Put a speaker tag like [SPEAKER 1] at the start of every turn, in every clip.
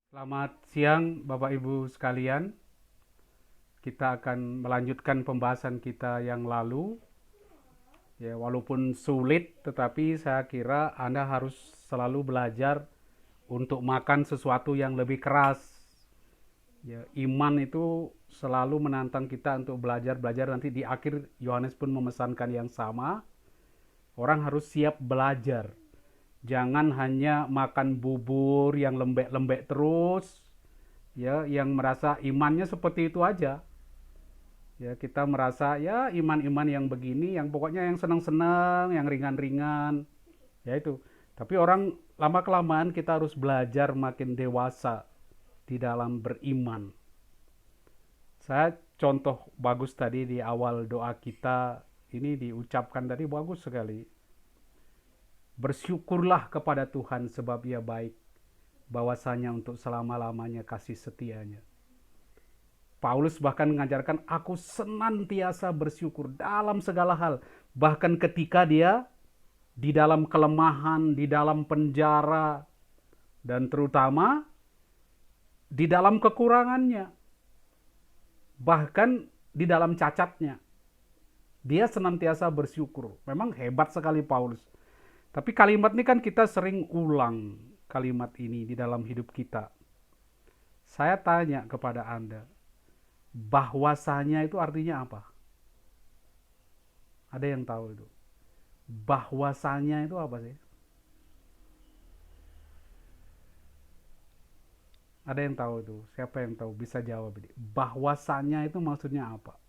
[SPEAKER 1] Selamat siang Bapak Ibu sekalian. Kita akan melanjutkan pembahasan kita yang lalu. Ya, walaupun sulit tetapi saya kira Anda harus selalu belajar untuk makan sesuatu yang lebih keras. Ya, iman itu selalu menantang kita untuk belajar nanti di akhir Yohanes pun memesankan yang sama. Orang harus siap belajar. Jangan hanya makan bubur yang lembek-lembek terus, ya, yang merasa imannya seperti itu aja. Ya, kita merasa ya iman-iman yang begini, yang pokoknya yang senang-senang, yang ringan-ringan, ya itu. Tapi orang lama-kelamaan kita harus belajar makin dewasa di dalam beriman. Saya contoh bagus tadi di awal doa kita ini diucapkan tadi bagus sekali. Bersyukurlah kepada Tuhan sebab Ia baik, bahwasanya untuk selama-lamanya kasih setianya. Paulus bahkan mengajarkan, aku senantiasa bersyukur dalam segala hal. Bahkan ketika dia di dalam kelemahan, di dalam penjara, dan terutama di dalam kekurangannya. Bahkan di dalam cacatnya. Dia senantiasa bersyukur. Memang hebat sekali Paulus. Tapi kalimat ini kan kita sering ulang kalimat ini di dalam hidup kita. Saya tanya kepada Anda, bahwasanya itu artinya apa? Ada yang tahu itu? Bahwasanya itu apa sih? Ada yang tahu itu? Siapa yang tahu? Bisa jawab ini. Bahwasanya itu maksudnya apa?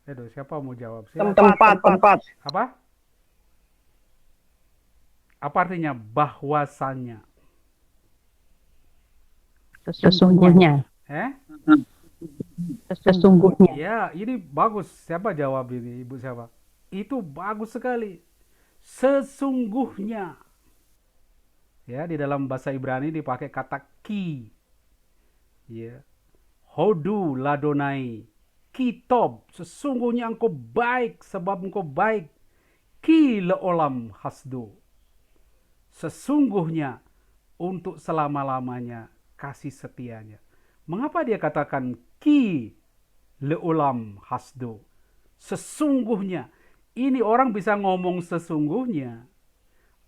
[SPEAKER 1] Aduh, siapa mau jawab? Silakan.
[SPEAKER 2] Tempat.
[SPEAKER 1] Apa? Apa artinya bahwasanya?
[SPEAKER 2] Sesungguhnya.
[SPEAKER 1] Eh?
[SPEAKER 2] Sesungguhnya.
[SPEAKER 1] Ya, ini bagus. Siapa jawab ini? Ibu siapa? Itu bagus sekali. Sesungguhnya. Ya, di dalam bahasa Ibrani dipakai kata ki. Ya. Hodu ladonai. Kitob, sesungguhnya engkau baik sebab engkau baik. Ki leolam hasdo. Sesungguhnya untuk selama-lamanya kasih setianya. Mengapa dia katakan ki leolam hasdo? Sesungguhnya. Ini orang bisa ngomong sesungguhnya.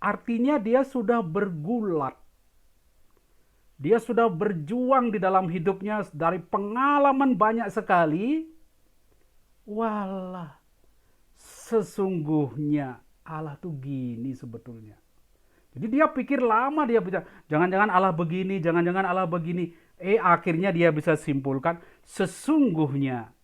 [SPEAKER 1] Artinya dia sudah bergulat. Dia sudah berjuang di dalam hidupnya dari pengalaman banyak sekali. Walah, sesungguhnya Allah tuh gini sebetulnya. Jadi dia pikir lama, dia bicara, jangan-jangan Allah begini, jangan-jangan Allah begini. Akhirnya dia bisa simpulkan, sesungguhnya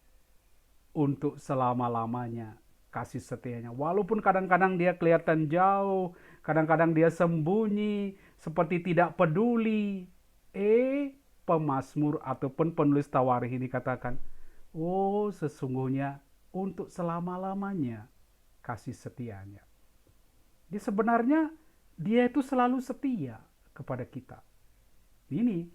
[SPEAKER 1] untuk selama-lamanya kasih setianya. Walaupun kadang-kadang dia kelihatan jauh, kadang-kadang dia sembunyi, seperti tidak peduli. Pemazmur ataupun penulis Tawarikh ini katakan, oh sesungguhnya untuk selama-lamanya kasih setianya. Jadi sebenarnya dia itu selalu setia kepada kita. Ini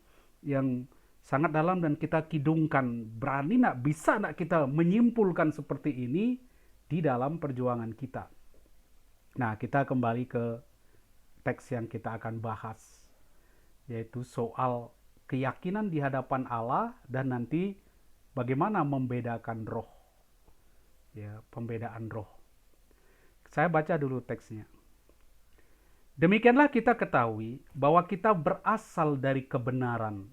[SPEAKER 1] yang sangat dalam dan kita kidungkan. Berani nak, bisa nak kita menyimpulkan seperti ini di dalam perjuangan kita. Nah, kita kembali ke teks yang kita akan bahas, yaitu soal keyakinan di hadapan Allah dan nanti bagaimana membedakan roh. Ya, pembedaan roh. Saya baca dulu teksnya. Demikianlah kita ketahui bahwa kita berasal dari kebenaran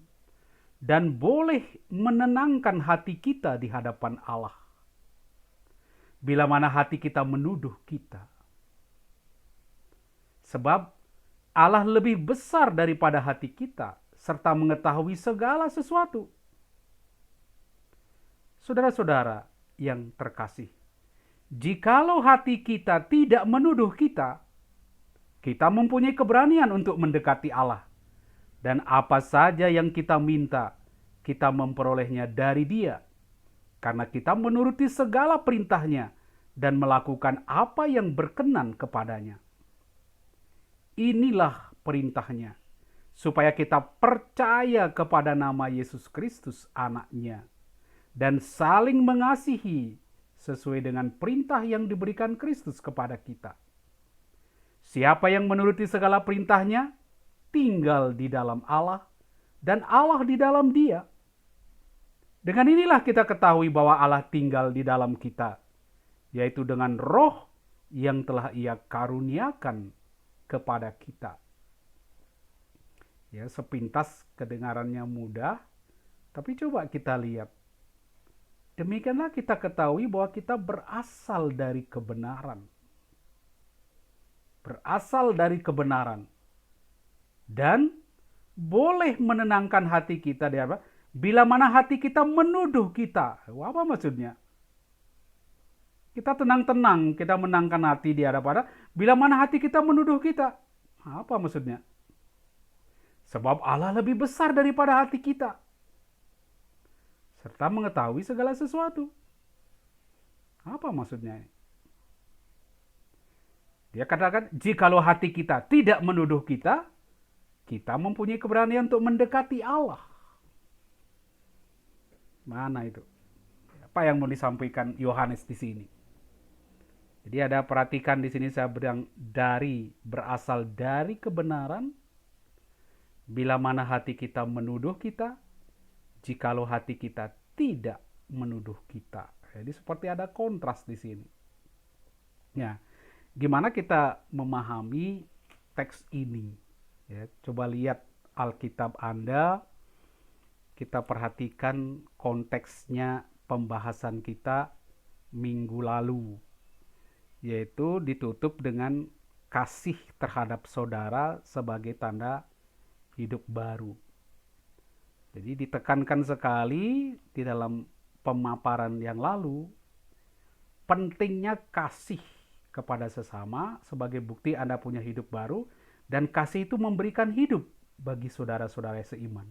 [SPEAKER 1] dan boleh menenangkan hati kita di hadapan Allah. Bila mana hati kita menuduh kita. Sebab Allah lebih besar daripada hati kita serta mengetahui segala sesuatu. Saudara-saudara yang terkasih, jikalau hati kita tidak menuduh kita, kita mempunyai keberanian untuk mendekati Allah. Dan apa saja yang kita minta, kita memperolehnya dari Dia. Karena kita menuruti segala perintahnya dan melakukan apa yang berkenan kepadanya. Inilah perintahnya, supaya kita percaya kepada nama Yesus Kristus Anak-Nya dan saling mengasihi sesuai dengan perintah yang diberikan Kristus kepada kita. Siapa yang menuruti segala perintahnya, tinggal di dalam Allah, dan Allah di dalam dia. Dengan inilah kita ketahui bahwa Allah tinggal di dalam kita, yaitu dengan roh yang telah Ia karuniakan kepada kita. Ya, sepintas kedengarannya mudah, tapi coba kita lihat. Demikianlah kita ketahui bahwa kita berasal dari kebenaran. Berasal dari kebenaran. Dan boleh menenangkan hati kita di apa? Bila mana hati kita menuduh kita. Apa maksudnya? Kita tenang-tenang, kita menangkan hati di hadapan. Bila mana hati kita menuduh kita. Apa maksudnya? Sebab Allah lebih besar daripada hati kita. Serta mengetahui segala sesuatu. Apa maksudnya? Dia katakan, jikalau hati kita tidak menuduh kita, kita mempunyai keberanian untuk mendekati Allah. Mana itu? Apa yang mau disampaikan Yohanes di sini? Jadi ada perhatikan di sini saya bilang berasal dari kebenaran. Bila mana hati kita menuduh kita, jikalau hati kita tidak menuduh kita. Jadi seperti ada kontras di sini. Ya, gimana kita memahami teks ini? Ya, coba lihat Alkitab Anda, kita perhatikan konteksnya pembahasan kita minggu lalu, yaitu ditutup dengan kasih terhadap saudara sebagai tanda hidup baru. Jadi ditekankan sekali di dalam pemaparan yang lalu, pentingnya kasih kepada sesama sebagai bukti Anda punya hidup baru, dan kasih itu memberikan hidup bagi saudara-saudara seiman.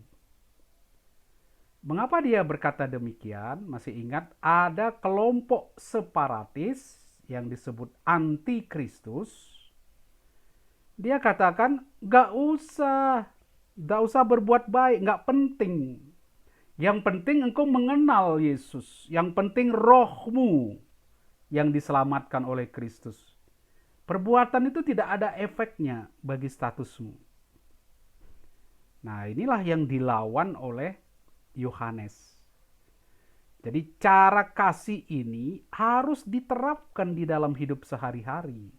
[SPEAKER 1] Mengapa dia berkata demikian? Masih ingat ada kelompok separatis yang disebut antikristus. Dia katakan gak usah berbuat baik, gak penting. Yang penting engkau mengenal Yesus. Yang penting rohmu yang diselamatkan oleh Kristus. Perbuatan itu tidak ada efeknya bagi statusmu. Nah, inilah yang dilawan oleh Yohanes. Jadi cara kasih ini harus diterapkan di dalam hidup sehari-hari.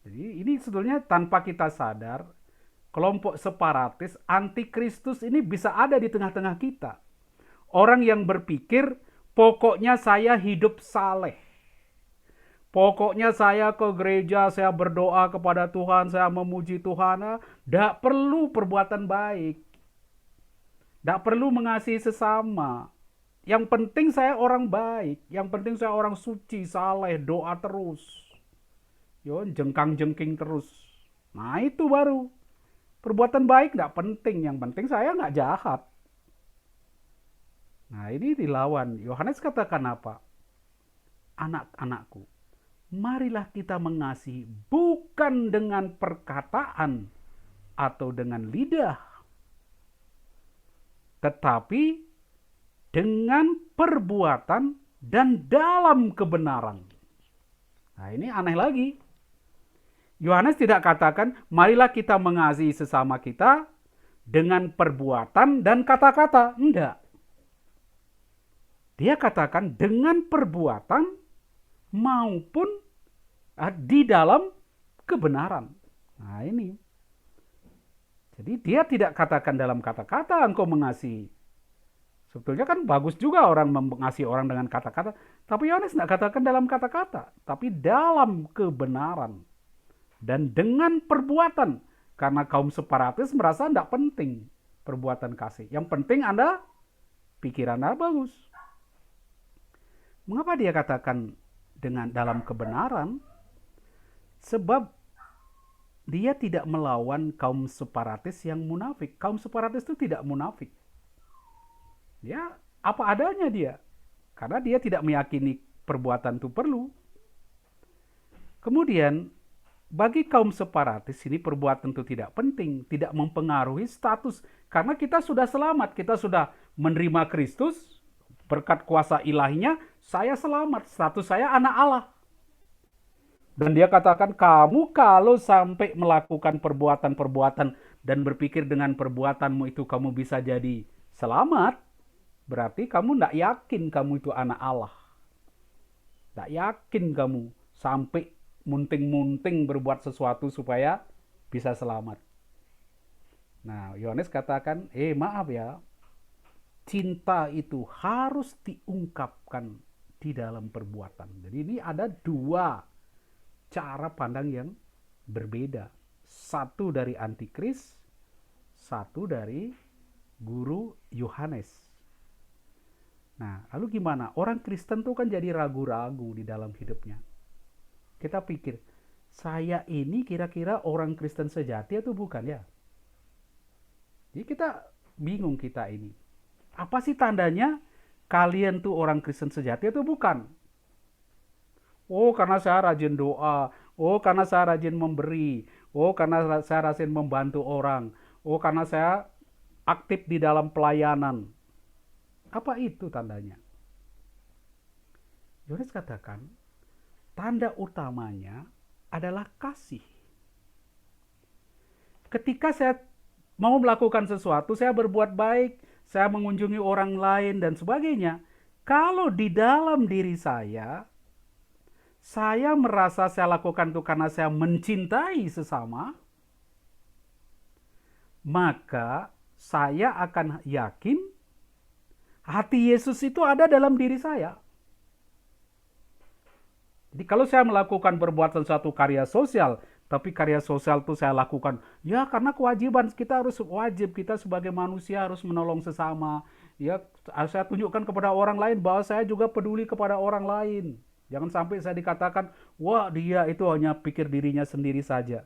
[SPEAKER 1] Jadi ini sebetulnya tanpa kita sadar, kelompok separatis, antikristus ini bisa ada di tengah-tengah kita. Orang yang berpikir, pokoknya saya hidup saleh. Pokoknya saya ke gereja, saya berdoa kepada Tuhan, saya memuji Tuhan. Tidak perlu perbuatan baik. Tidak perlu mengasihi sesama. Yang penting saya orang baik. Yang penting saya orang suci, saleh, doa terus. Yo, jengkang-jengking terus. Nah itu baru. Perbuatan baik tidak penting. Yang penting saya nggak jahat. Nah ini dilawan. Yohanes katakan apa? Anak-anakku, marilah kita mengasihi bukan dengan perkataan atau dengan lidah, tetapi dengan perbuatan dan dalam kebenaran. Nah ini aneh lagi. Yohanes tidak katakan, marilah kita mengasihi sesama kita dengan perbuatan dan kata-kata. Enggak. Dia katakan dengan perbuatan maupun di dalam kebenaran. Nah ini. Jadi dia tidak katakan dalam kata-kata engkau mengasihi. Sebetulnya kan bagus juga orang mengasihi orang dengan kata-kata. Tapi Yohanes tidak katakan dalam kata-kata. Tapi dalam kebenaran. Dan dengan perbuatan. Karena kaum separatis merasa tidak penting perbuatan kasih. Yang penting Anda, pikiran Anda bagus. Mengapa dia katakan dengan dalam kebenaran? Sebab dia tidak melawan kaum separatis yang munafik. Kaum separatis itu tidak munafik. Ya, apa adanya dia. Karena dia tidak meyakini perbuatan itu perlu. Kemudian, bagi kaum separatis ini perbuatan itu tidak penting, tidak mempengaruhi status. Karena kita sudah selamat, kita sudah menerima Kristus, berkat kuasa ilahinya, saya selamat, status saya anak Allah. Dan dia katakan, kamu kalau sampai melakukan perbuatan-perbuatan dan berpikir dengan perbuatanmu itu kamu bisa jadi selamat, berarti kamu tidak yakin kamu itu anak Allah. Tidak yakin kamu sampai munting-munting berbuat sesuatu supaya bisa selamat. Nah, Yohanes katakan, maaf ya, cinta itu harus diungkapkan di dalam perbuatan. Jadi ini ada dua cara pandang yang berbeda. Satu dari antikris, satu dari guru Yohanes. Nah, lalu gimana? Orang Kristen tuh kan jadi ragu-ragu di dalam hidupnya. Kita pikir, saya ini kira-kira orang Kristen sejati atau bukan ya? Jadi kita bingung kita ini. Apa sih tandanya kalian tuh orang Kristen sejati atau bukan? Oh, karena saya rajin doa. Oh, karena saya rajin memberi. Oh, karena saya rajin membantu orang. Oh, karena saya aktif di dalam pelayanan. Apa itu tandanya? Yohanes katakan, tanda utamanya adalah kasih. Ketika saya mau melakukan sesuatu, saya berbuat baik, saya mengunjungi orang lain dan sebagainya. Kalau di dalam diri saya merasa saya lakukan itu karena saya mencintai sesama, maka saya akan yakin hati Yesus itu ada dalam diri saya. Jadi kalau saya melakukan perbuatan suatu karya sosial, tapi karya sosial itu saya lakukan, ya karena kewajiban, kita harus wajib, kita sebagai manusia harus menolong sesama. Ya, saya tunjukkan kepada orang lain bahwa saya juga peduli kepada orang lain. Jangan sampai saya dikatakan, wah dia itu hanya pikir dirinya sendiri saja.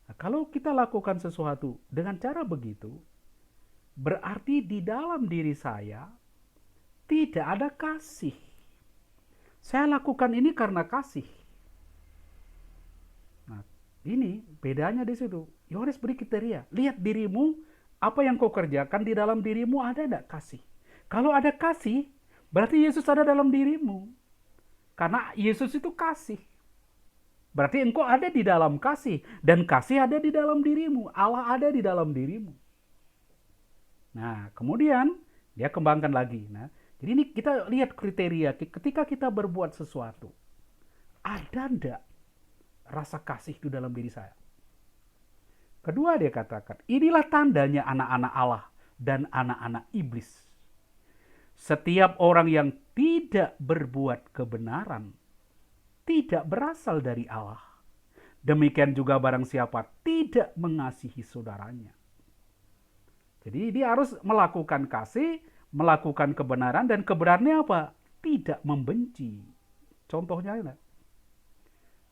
[SPEAKER 1] Nah, kalau kita lakukan sesuatu dengan cara begitu, berarti di dalam diri saya tidak ada kasih. Saya lakukan ini karena kasih. Nah, ini bedanya di situ. Yohanes beri kriteria. Lihat dirimu, apa yang kau kerjakan di dalam dirimu ada tidak kasih? Kalau ada kasih, berarti Yesus ada dalam dirimu. Karena Yesus itu kasih. Berarti engkau ada di dalam kasih. Dan kasih ada di dalam dirimu. Allah ada di dalam dirimu. Nah, kemudian dia kembangkan lagi. Nah, jadi ini kita lihat kriteria ketika kita berbuat sesuatu. Ada enggak rasa kasih itu dalam diri saya? Kedua dia katakan, inilah tandanya anak-anak Allah dan anak-anak iblis. Setiap orang yang tidak berbuat kebenaran tidak berasal dari Allah. Demikian juga barang siapa tidak mengasihi saudaranya. Jadi dia harus melakukan kasih, melakukan kebenaran, dan kebenarannya apa? Tidak membenci. Contohnya ya.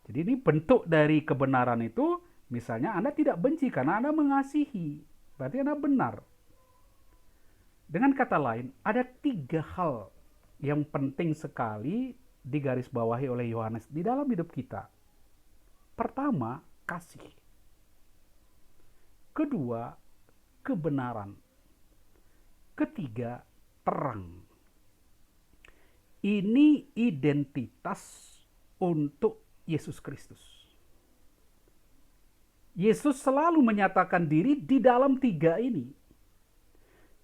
[SPEAKER 1] Jadi ini bentuk dari kebenaran itu, misalnya Anda tidak benci karena Anda mengasihi. Berarti Anda benar. Dengan kata lain, ada 3 hal yang penting sekali digarisbawahi oleh Yohanes di dalam hidup kita. Pertama, kasih. Kedua, kebenaran. Ketiga, terang. Ini identitas untuk Yesus Kristus. Yesus selalu menyatakan diri di dalam 3 ini.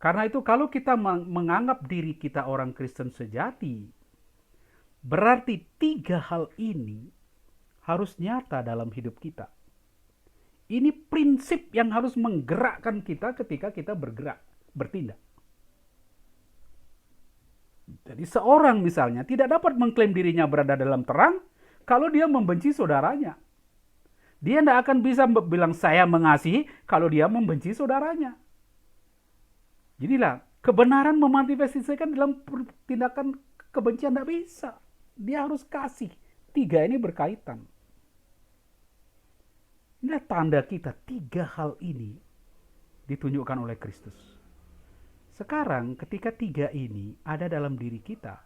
[SPEAKER 1] Karena itu kalau kita menganggap diri kita orang Kristen sejati, berarti 3 hal ini harus nyata dalam hidup kita. Ini prinsip yang harus menggerakkan kita ketika kita bergerak, bertindak. Jadi seorang misalnya tidak dapat mengklaim dirinya berada dalam terang kalau dia membenci saudaranya. Dia tidak akan bisa bilang saya mengasihi kalau dia membenci saudaranya. Jadilah kebenaran memanifestasikan dalam tindakan kebencian tidak bisa. Dia harus kasih. 3 ini berkaitan. Inilah tanda kita, 3 hal ini ditunjukkan oleh Kristus. Sekarang ketika 3 ini ada dalam diri kita,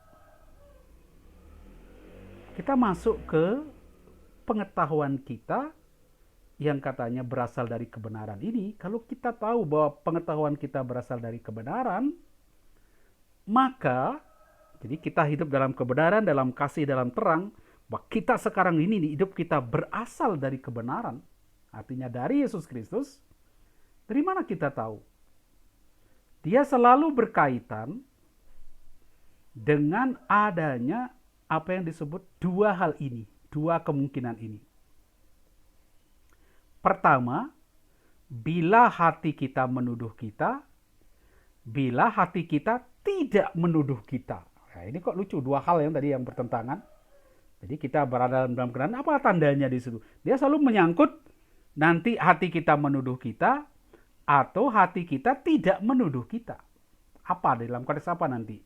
[SPEAKER 1] kita masuk ke pengetahuan kita yang katanya berasal dari kebenaran ini. Kalau kita tahu bahwa pengetahuan kita berasal dari kebenaran, maka jadi kita hidup dalam kebenaran, dalam kasih, dalam terang, Bahwa kita sekarang ini, hidup kita berasal dari kebenaran, artinya dari Yesus Kristus. Dari mana kita tahu? Dia selalu berkaitan dengan adanya apa yang disebut dua hal ini, dua kemungkinan ini. Pertama, bila hati kita menuduh kita, bila hati kita tidak menuduh kita. Nah, ini kok lucu, dua hal yang tadi yang bertentangan. Jadi kita berada dalam keadaan, apa tandanya di situ? Dia selalu menyangkut nanti hati kita menuduh kita atau hati kita tidak menuduh kita. Apa dalam konteks apa nanti?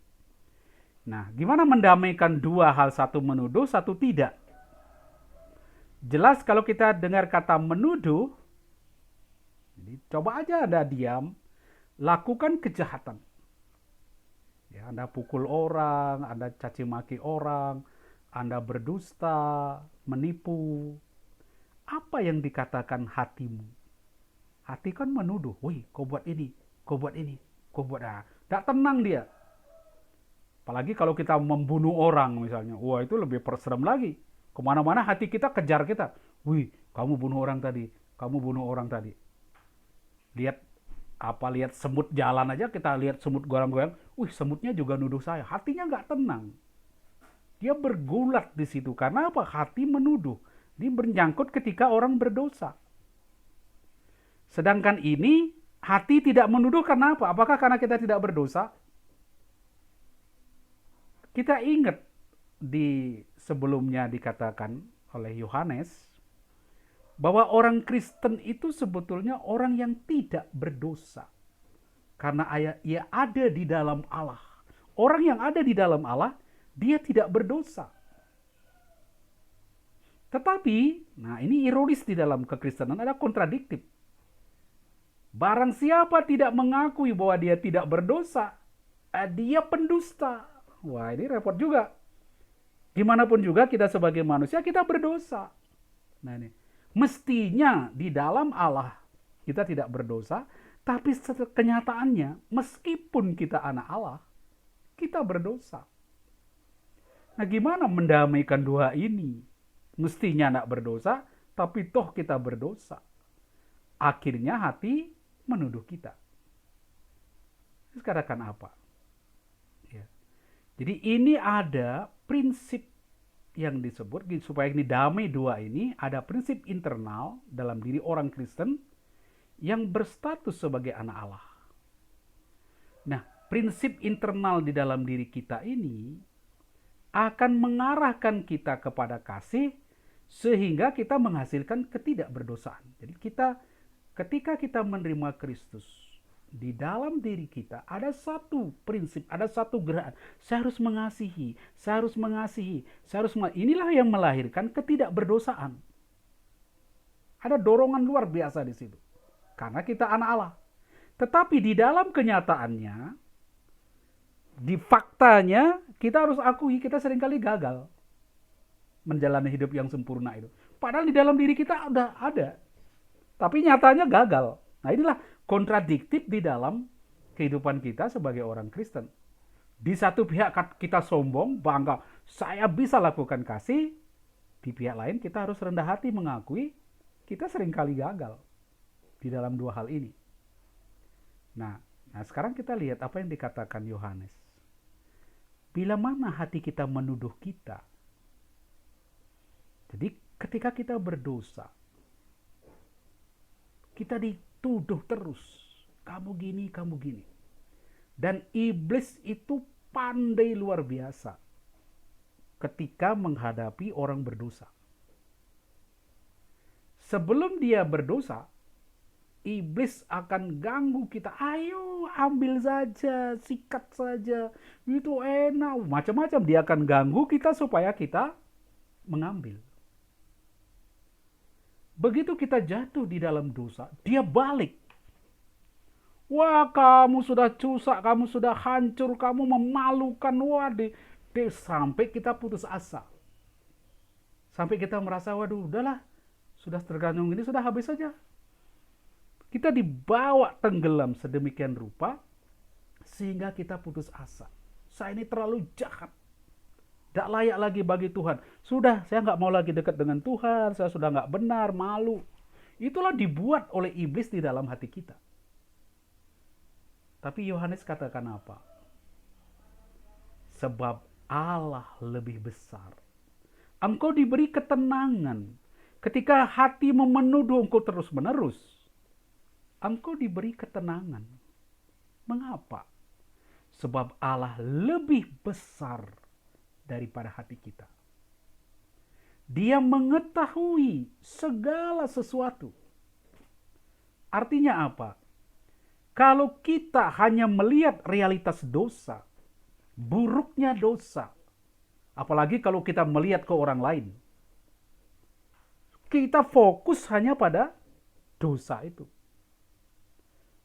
[SPEAKER 1] Nah, gimana mendamaikan dua hal, satu menuduh, satu tidak? Jelas kalau kita dengar kata menuduh, jadi coba aja Anda diam, lakukan kejahatan. Ya, Anda pukul orang, Anda caci maki orang, Anda berdusta, menipu. Apa yang dikatakan hatimu? Hati kan menuduh, wih kau buat ini, kau buat ini, kau buat ah. Tidak tenang dia. Apalagi kalau kita membunuh orang misalnya, wah itu lebih serem lagi. Kemana-mana hati kita kejar kita. Wih, kamu bunuh orang tadi, kamu bunuh orang tadi. Lihat lihat semut jalan aja, kita lihat semut goyang-goyang, wih semutnya juga nuduh saya. Hatinya nggak tenang. Dia bergulat di situ. Karena apa? Hati menuduh. Dia menyangkut ketika orang berdosa. Sedangkan ini, hati tidak menuduh karena apa? Apakah karena kita tidak berdosa? Kita ingat di sebelumnya dikatakan oleh Yohanes, bahwa orang Kristen itu sebetulnya orang yang tidak berdosa. Karena ia ada di dalam Allah. Orang yang ada di dalam Allah, dia tidak berdosa. Tetapi, nah ini ironis di dalam kekristenan, ada kontradiktif. Barang siapa tidak mengakui bahwa dia tidak berdosa, dia pendusta. Wah, ini repot juga. Gimana pun juga kita sebagai manusia, kita berdosa. Nah ini, mestinya di dalam Allah kita tidak berdosa, tapi kenyataannya meskipun kita anak Allah, kita berdosa. Nah gimana mendamaikan dua ini? Mestinya tidak berdosa, tapi toh kita berdosa. Akhirnya hati menuduh kita. Terus katakan apa? Ya. Jadi ini ada prinsip yang disebut, supaya ini damai dua ini, ada prinsip internal dalam diri orang Kristen yang berstatus sebagai anak Allah. Nah, prinsip internal di dalam diri kita ini akan mengarahkan kita kepada kasih, sehingga kita menghasilkan ketidakberdosaan. Jadi ketika kita menerima Kristus, di dalam diri kita ada satu prinsip, ada satu gerakan. Saya harus mengasihi, saya harus mengasihi, saya harus mengasihi. Inilah yang melahirkan ketidakberdosaan. Ada dorongan luar biasa di situ. Karena kita anak Allah. Tetapi di dalam kenyataannya, di faktanya, kita harus akui kita seringkali gagal menjalani hidup yang sempurna itu. Padahal di dalam diri kita udah ada. Tapi nyatanya gagal. Nah inilah kontradiktif di dalam kehidupan kita sebagai orang Kristen. Di satu pihak kita sombong, bangga, saya bisa lakukan kasih. Di pihak lain kita harus rendah hati mengakui kita seringkali gagal di dalam dua hal ini. Nah sekarang kita lihat apa yang dikatakan Yohanes. Bila mana hati kita menuduh kita. Jadi ketika kita berdosa, kita dituduh terus. Kamu gini, kamu gini. Dan iblis itu pandai luar biasa ketika menghadapi orang berdosa. Sebelum dia berdosa, iblis akan ganggu kita. Ayo ambil saja, sikat saja. Itu enak. Macam-macam dia akan ganggu kita supaya kita mengambil. Begitu kita jatuh di dalam dosa, dia balik. Wah, kamu sudah rusak, kamu sudah hancur, kamu memalukan. Wah, sampai kita putus asa. Sampai kita merasa, waduh, udahlah. Sudah tergantung ini, sudah habis saja. Kita dibawa tenggelam sedemikian rupa, sehingga kita putus asa. Saya ini terlalu jahat. Tidak layak lagi bagi Tuhan. Sudah, saya nggak mau lagi dekat dengan Tuhan, saya sudah nggak benar, malu. Itulah dibuat oleh iblis di dalam hati kita. Tapi Yohanes katakan apa? Sebab Allah lebih besar. Engkau diberi ketenangan. Ketika hati menuduh engkau terus-menerus, engkau diberi ketenangan. Mengapa? Sebab Allah lebih besar daripada hati kita. Dia mengetahui segala sesuatu. Artinya apa? Kalau kita hanya melihat realitas dosa, buruknya dosa, apalagi kalau kita melihat ke orang lain, kita fokus hanya pada dosa itu.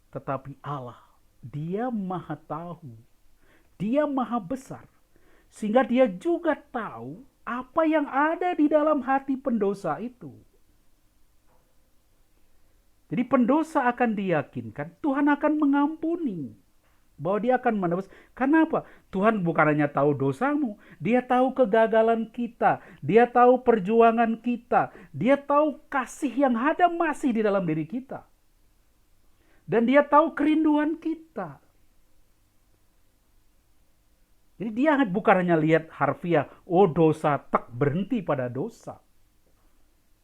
[SPEAKER 1] Tetapi Allah, Dia maha tahu, Dia maha besar, sehingga Dia juga tahu apa yang ada di dalam hati pendosa itu. Jadi pendosa akan diyakinkan, Tuhan akan mengampuni. Bahwa Dia akan menebus. Kenapa? Tuhan bukan hanya tahu dosamu, Dia tahu kegagalan kita, Dia tahu perjuangan kita, Dia tahu kasih yang ada masih di dalam diri kita. Dan Dia tahu kerinduan kita. Jadi Dia bukan hanya lihat harfiah, oh dosa, tak berhenti pada dosa.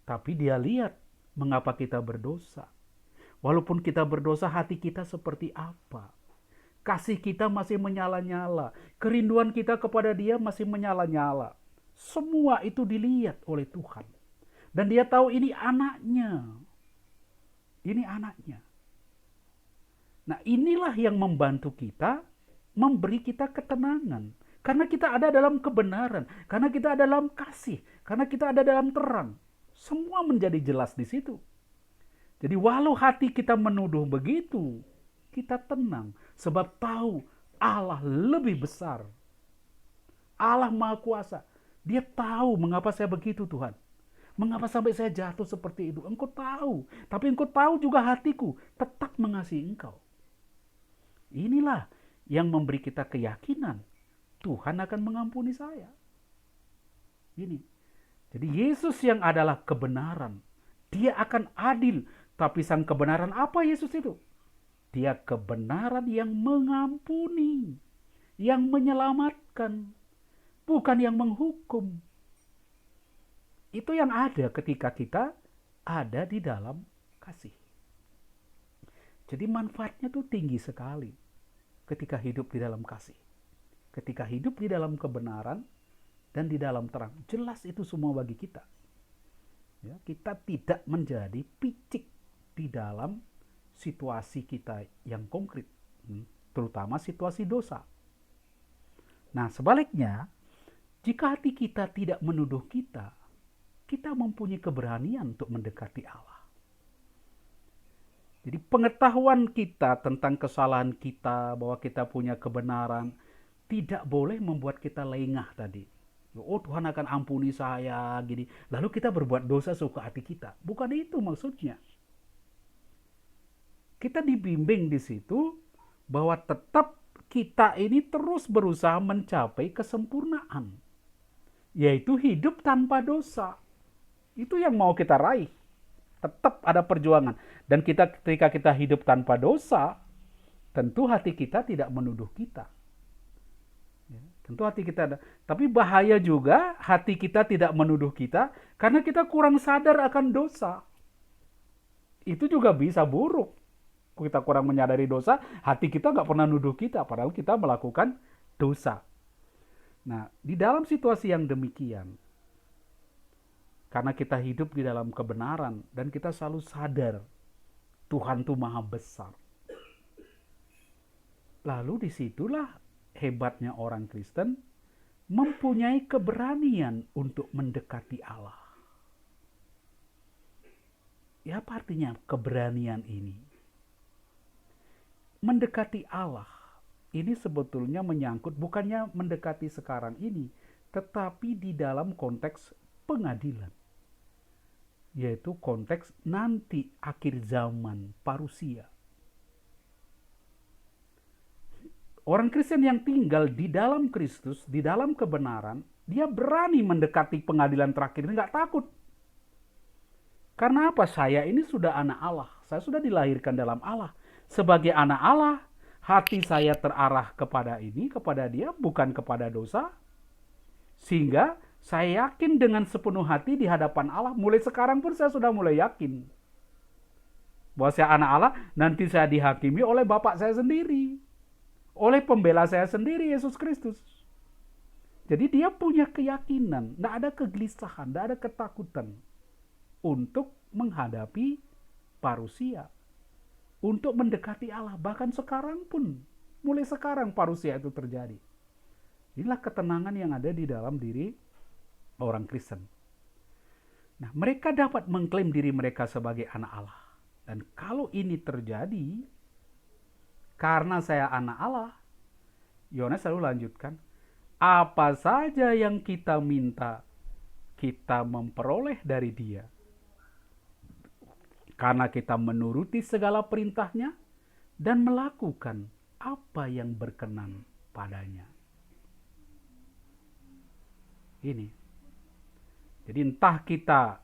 [SPEAKER 1] Tapi Dia lihat mengapa kita berdosa. Walaupun kita berdosa, hati kita seperti apa. Kasih kita masih menyala-nyala. Kerinduan kita kepada Dia masih menyala-nyala. Semua itu dilihat oleh Tuhan. Dan Dia tahu ini anaknya. Ini anaknya. Nah, inilah yang membantu kita, memberi kita ketenangan. Karena kita ada dalam kebenaran. Karena kita ada dalam kasih. Karena kita ada dalam terang. Semua menjadi jelas di situ. Jadi walau hati kita menuduh begitu, kita tenang. Sebab tahu Allah lebih besar. Allah Maha Kuasa. Dia tahu mengapa saya begitu, Tuhan. Mengapa sampai saya jatuh seperti itu. Engkau tahu. Tapi Engkau tahu juga hatiku tetap mengasihi Engkau. Inilah yang memberi kita keyakinan. Tuhan akan mengampuni saya. Ini. Jadi Yesus yang adalah kebenaran. Dia akan adil. Tapi sang kebenaran apa Yesus itu? Dia kebenaran yang mengampuni, yang menyelamatkan, bukan yang menghukum. Itu yang ada ketika kita ada di dalam kasih. Jadi manfaatnya tuh tinggi sekali ketika hidup di dalam kasih. Ketika hidup di dalam kebenaran dan di dalam terang. Jelas itu semua bagi kita. Ya, kita tidak menjadi picik di dalam situasi kita yang konkret, terutama situasi dosa. Nah, sebaliknya, jika hati kita tidak menuduh kita, kita mempunyai keberanian untuk mendekati Allah. Jadi pengetahuan kita tentang kesalahan kita, bahwa kita punya kebenaran, tidak boleh membuat kita lengah tadi. Oh, Tuhan akan ampuni saya, gini. Lalu kita berbuat dosa suka hati kita. Bukan itu maksudnya. Kita dibimbing di situ bahwa tetap kita ini terus berusaha mencapai kesempurnaan. Yaitu hidup tanpa dosa. Itu yang mau kita raih. Tetap ada perjuangan. Dan ketika kita hidup tanpa dosa, tentu hati kita tidak menuduh kita. Ya, tentu hati kita ada. Tapi bahaya juga hati kita tidak menuduh kita karena kita kurang sadar akan dosa. Itu juga bisa buruk. Kita kurang menyadari dosa, hati kita nggak pernah nuduh kita, padahal kita melakukan dosa. Nah, di dalam situasi yang demikian, karena kita hidup di dalam kebenaran, dan kita selalu sadar, Tuhan itu maha besar. Lalu disitulah hebatnya orang Kristen, mempunyai keberanian untuk mendekati Allah. Ya, apa artinya keberanian ini? Mendekati Allah ini sebetulnya menyangkut bukannya mendekati sekarang ini, tetapi di dalam konteks pengadilan. Yaitu konteks nanti akhir zaman, parusia. Orang Kristen yang tinggal di dalam Kristus, di dalam kebenaran, Dia berani mendekati pengadilan terakhir ini, nggak takut. Karena apa? Saya ini sudah anak Allah. Saya sudah dilahirkan dalam Allah. Sebagai anak Allah, hati saya terarah kepada ini, kepada dia, bukan kepada dosa. Sehingga saya yakin dengan sepenuh hati di hadapan Allah. Mulai sekarang pun saya sudah mulai yakin bahwa saya anak Allah, nanti saya dihakimi oleh Bapak saya sendiri. Oleh pembela saya sendiri, Yesus Kristus. Jadi dia punya keyakinan, tidak ada kegelisahan, tidak ada ketakutan untuk menghadapi parusia, untuk mendekati Allah. Bahkan sekarang pun, mulai sekarang parusia itu terjadi. Inilah ketenangan yang ada di dalam diri orang Kristen. Nah, mereka dapat mengklaim diri mereka sebagai anak Allah. Dan kalau ini terjadi, karena saya anak Allah, Yohanes selalu lanjutkan, apa saja yang kita minta, kita memperoleh dari Dia. Karena kita menuruti segala perintahnya dan melakukan apa yang berkenan padanya. Ini. Jadi entah kita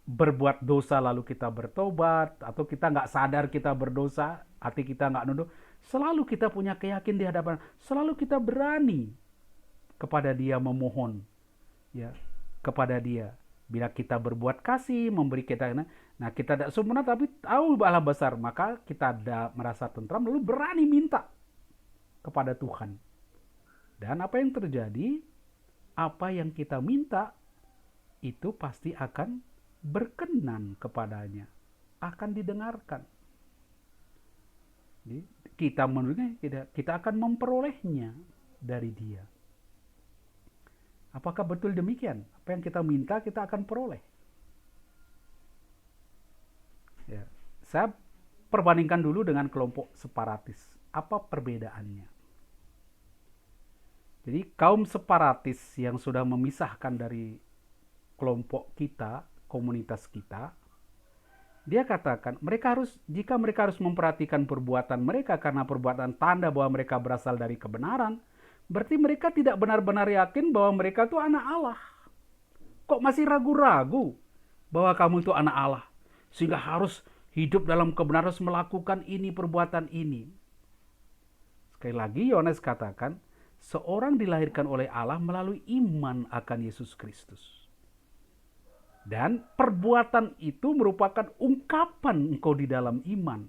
[SPEAKER 1] berbuat dosa lalu kita bertobat, atau kita nggak sadar kita berdosa, hati kita nggak nunduk, selalu kita punya keyakinan di hadapan, selalu kita berani kepada Dia memohon, ya, kepada Dia. Bila kita berbuat kasih, memberi kita, nah kita tidak sempurna tapi tahu Allah besar, maka kita merasa tentram lalu berani minta kepada Tuhan. Dan apa yang terjadi? Apa yang kita minta itu pasti akan berkenan kepadanya, akan didengarkan. Jadi, kita menurutnya kita akan memperolehnya dari Dia. Apakah betul demikian? Apa yang kita minta kita akan peroleh. Ya, saya perbandingkan dulu dengan kelompok separatis. Apa perbedaannya? Jadi kaum separatis yang sudah memisahkan dari kelompok kita, komunitas kita, dia katakan jika mereka harus memperhatikan perbuatan mereka karena perbuatan tanda bahwa mereka berasal dari kebenaran, berarti mereka tidak benar-benar yakin bahwa mereka itu anak Allah. Kok masih ragu-ragu bahwa kamu itu anak Allah? Sehingga harus hidup dalam kebenaran, harus melakukan ini, perbuatan ini. Sekali lagi Yohanes katakan, seorang dilahirkan oleh Allah melalui iman akan Yesus Kristus. Dan perbuatan itu merupakan ungkapan engkau di dalam iman.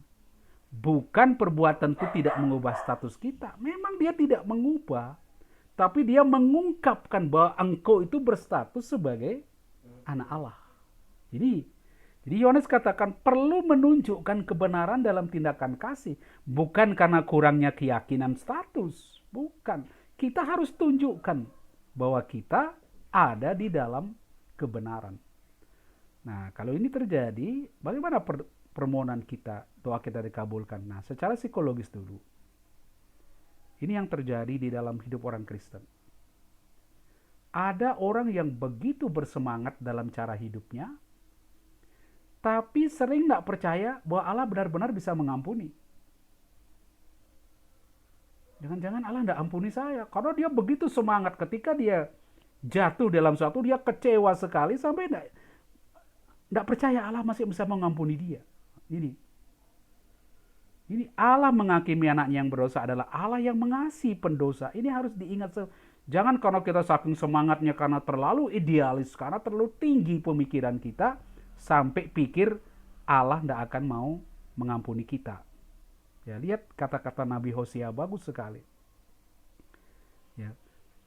[SPEAKER 1] Bukan perbuatan itu tidak mengubah status kita. Memang dia tidak mengubah. Tapi dia mengungkapkan bahwa engkau itu berstatus sebagai anak Allah. Jadi Yohanes katakan perlu menunjukkan kebenaran dalam tindakan kasih. Bukan karena kurangnya keyakinan status. Bukan. Kita harus tunjukkan bahwa kita ada di dalam kebenaran. Nah, kalau ini terjadi, bagaimana permohonan kita, doa kita dikabulkan? Nah, secara psikologis dulu. Ini yang terjadi di dalam hidup orang Kristen. Ada orang yang begitu bersemangat dalam cara hidupnya, tapi sering nggak percaya bahwa Allah benar-benar bisa mengampuni. Jangan-jangan Allah nggak ampuni saya, karena dia begitu semangat ketika dia jatuh dalam suatu, dia kecewa sekali sampai nggak percaya Allah masih bisa mengampuni dia. Ini Allah menghakimi anaknya yang berdosa adalah Allah yang mengasihi pendosa. Ini harus diingat. Jangan karena kita saking semangatnya, karena terlalu idealis, karena terlalu tinggi pemikiran kita, sampai pikir Allah tidak akan mau mengampuni kita. Ya, lihat kata-kata Nabi Hosea bagus sekali. Ya,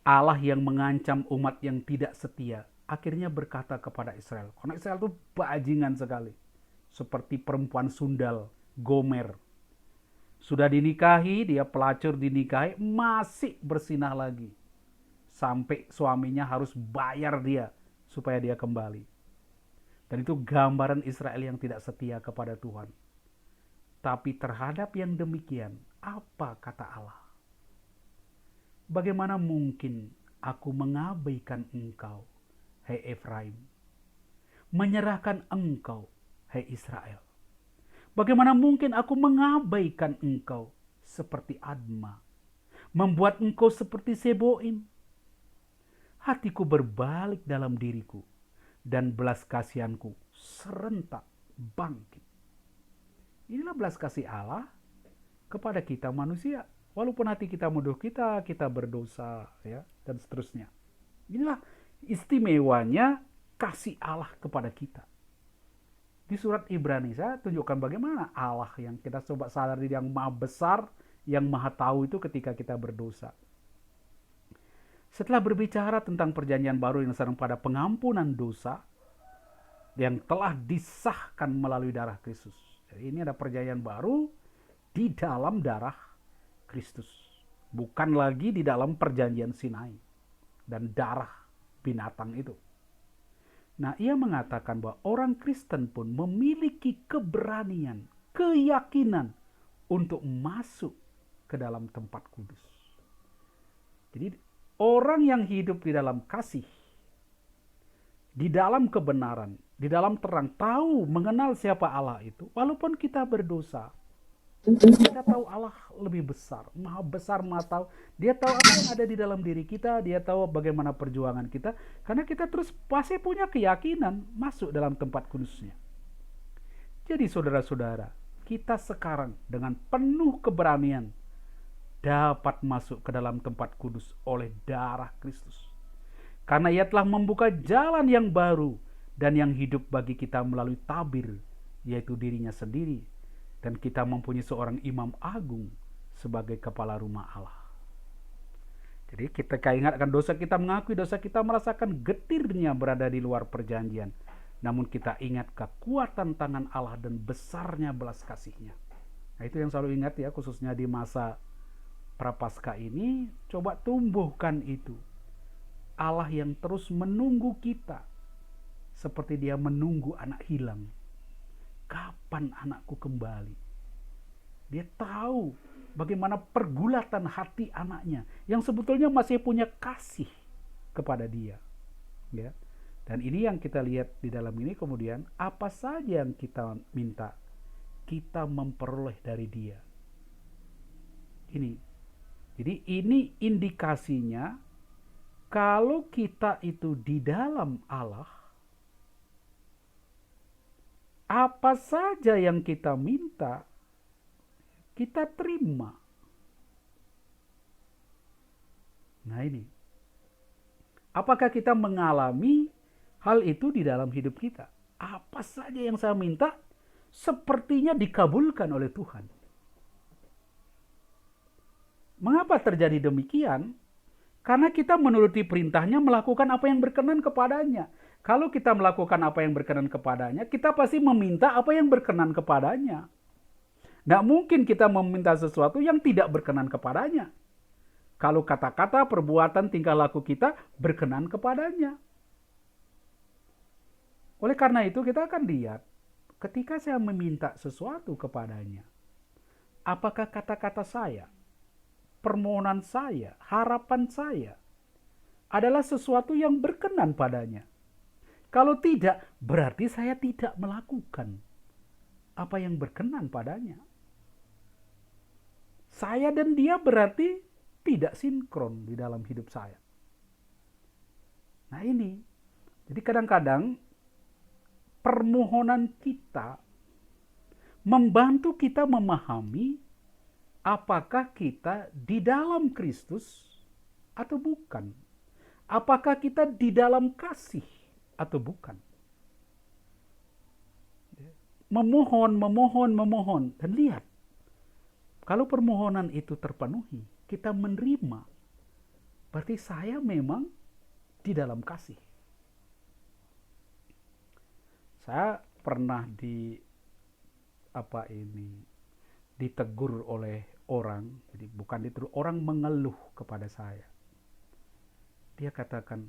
[SPEAKER 1] Allah yang mengancam umat yang tidak setia, akhirnya berkata kepada Israel. Karena Israel itu bajingan sekali. Seperti perempuan sundal, Gomer. Sudah dinikahi, dia pelacur dinikahi, masih bersinah lagi. Sampai suaminya harus bayar dia supaya dia kembali. Dan itu gambaran Israel yang tidak setia kepada Tuhan. Tapi terhadap yang demikian, apa kata Allah? Bagaimana mungkin aku mengabaikan engkau, hai Efraim? Menyerahkan engkau, hai Israel? Bagaimana mungkin aku mengabaikan engkau seperti Adma? Membuat engkau seperti Seboim? hatiku berbalik dalam diriku, dan belas kasihanku serentak bangkit. Inilah belas kasih Allah kepada kita manusia. Walaupun hati kita musuh kita, kita berdosa, ya, dan seterusnya. Inilah istimewanya kasih Allah kepada kita. Di surat Ibrani saya tunjukkan bagaimana Allah yang kita coba sadari yang maha besar, yang maha tahu itu ketika kita berdosa. Setelah berbicara tentang perjanjian baru yang sedang pada pengampunan dosa yang telah disahkan melalui darah Kristus. Jadi ini ada perjanjian baru di dalam darah Kristus. Bukan lagi di dalam perjanjian Sinai dan darah binatang itu. Nah, ia mengatakan bahwa orang Kristen pun memiliki keberanian, keyakinan untuk masuk ke dalam tempat kudus. Jadi, orang yang hidup di dalam kasih, di dalam kebenaran, di dalam terang, tahu, mengenal siapa Allah itu, walaupun kita berdosa, kita tahu Allah lebih besar, maha tahu. Dia tahu apa yang ada di dalam diri kita, dia tahu bagaimana perjuangan kita, karena kita terus pasti punya keyakinan masuk dalam tempat kudusnya. Jadi saudara-saudara, kita sekarang dengan penuh keberanian dapat masuk ke dalam tempat kudus oleh darah Kristus. Karena ia telah membuka jalan yang baru dan yang hidup bagi kita melalui tabir, yaitu dirinya sendiri. Dan kita mempunyai seorang imam agung sebagai kepala rumah Allah. Jadi kita ingatkan dosa kita, mengakui dosa kita, merasakan getirnya berada di luar perjanjian. Namun kita ingat kekuatan tangan Allah dan besarnya belas kasihnya. Nah, itu yang selalu ingat ya, khususnya di masa Prapaskah ini, coba tumbuhkan itu. Allah yang terus menunggu kita, seperti dia menunggu anak hilang. Kapan anakku kembali? Dia tahu bagaimana pergulatan hati anaknya yang sebetulnya masih punya kasih kepada dia. Ya. Dan ini yang kita lihat di dalam ini, kemudian apa saja yang kita minta, kita memperoleh dari dia. Ini. Jadi ini indikasinya kalau kita itu di dalam Allah, apa saja yang kita minta, kita terima. Nah ini. Apakah kita mengalami hal itu di dalam hidup kita? Apa saja yang saya minta, sepertinya dikabulkan oleh Tuhan. Mengapa terjadi demikian? Karena kita menuruti perintahnya, melakukan apa yang berkenan kepadanya. Kalau kita melakukan apa yang berkenan kepadanya, kita pasti meminta apa yang berkenan kepadanya. Tidak mungkin kita meminta sesuatu yang tidak berkenan kepadanya. Kalau kata-kata, perbuatan, tingkah laku kita berkenan kepadanya. Oleh karena itu kita akan lihat, ketika saya meminta sesuatu kepadanya, apakah kata-kata saya, permohonan saya, harapan saya adalah sesuatu yang berkenan padanya. Kalau tidak, berarti saya tidak melakukan apa yang berkenan padanya. Saya dan dia berarti tidak sinkron di dalam hidup saya. Nah ini, jadi kadang-kadang permohonan kita membantu kita memahami apakah kita di dalam Kristus atau bukan. Apakah kita di dalam kasih atau bukan. Memohon. Dan lihat, kalau permohonan itu terpenuhi, kita menerima. Berarti saya memang di dalam kasih. Saya pernah ditegur oleh orang, jadi bukan ditegur, orang mengeluh kepada saya. Dia katakan,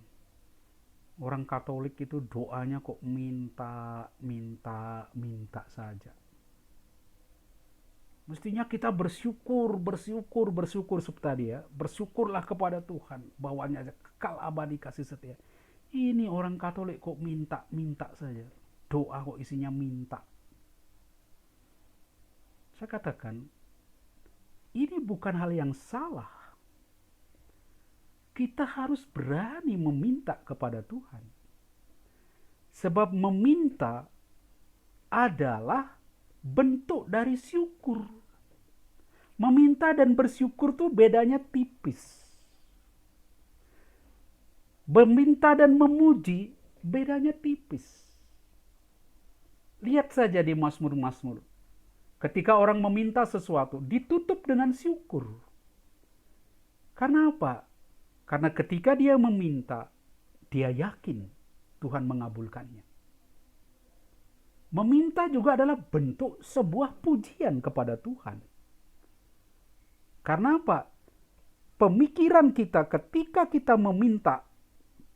[SPEAKER 1] orang Katolik itu doanya kok minta saja. Mestinya kita bersyukur seperti dia. Bersyukurlah kepada Tuhan, bawanya kekal abadi kasih setia. Ini orang Katolik kok minta saja. Doa kok isinya minta. Saya katakan, ini bukan hal yang salah. kita harus berani meminta kepada Tuhan. Sebab meminta adalah bentuk dari syukur. Meminta dan bersyukur tuh bedanya tipis. Meminta dan memuji bedanya tipis. Lihat saja di Mazmur-Mazmur. Ketika orang meminta sesuatu, ditutup dengan syukur. Karena apa? Karena ketika dia meminta, dia yakin Tuhan mengabulkannya. Meminta juga adalah bentuk sebuah pujian kepada Tuhan. Karena apa? Pemikiran kita ketika kita meminta,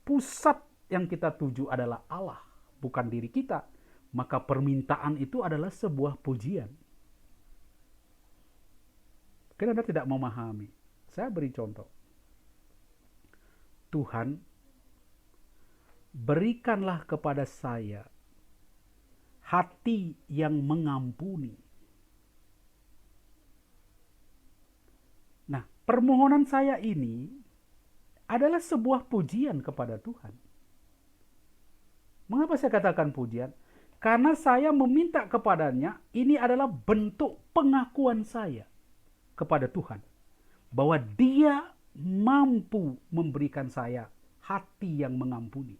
[SPEAKER 1] pusat yang kita tuju adalah Allah, bukan diri kita. Maka permintaan itu adalah sebuah pujian. Mungkin Anda tidak memahami. Saya beri contoh. Tuhan, berikanlah kepada saya hati yang mengampuni. Nah, permohonan saya ini adalah sebuah pujian kepada Tuhan. Mengapa saya katakan pujian? Karena saya meminta kepadanya, ini adalah bentuk pengakuan saya kepada Tuhan. Bahwa Dia mampu memberikan saya hati yang mengampuni.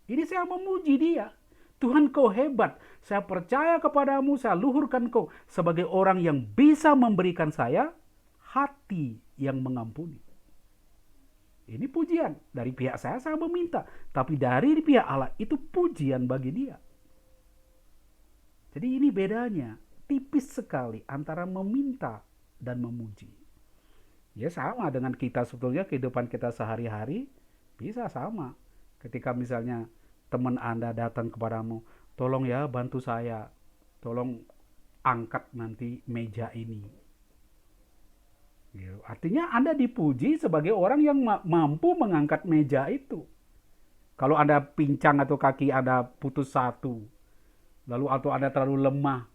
[SPEAKER 1] Ini saya memuji Dia. Tuhan, kau hebat. Saya percaya kepadamu, saya luhurkan kau sebagai orang yang bisa memberikan saya hati yang mengampuni. Ini pujian. Dari pihak saya meminta. Tapi dari pihak Allah itu pujian bagi Dia. Jadi ini bedanya. Tipis sekali antara meminta dan memuji. Ya sama dengan kita sebetulnya, kehidupan kita sehari-hari bisa sama. Ketika misalnya teman Anda datang kepadamu, tolong ya bantu saya, tolong angkat nanti meja ini. Gitu. Artinya Anda dipuji sebagai orang yang mampu mengangkat meja itu. Kalau Anda pincang atau kaki Anda putus satu, lalu atau Anda terlalu lemah,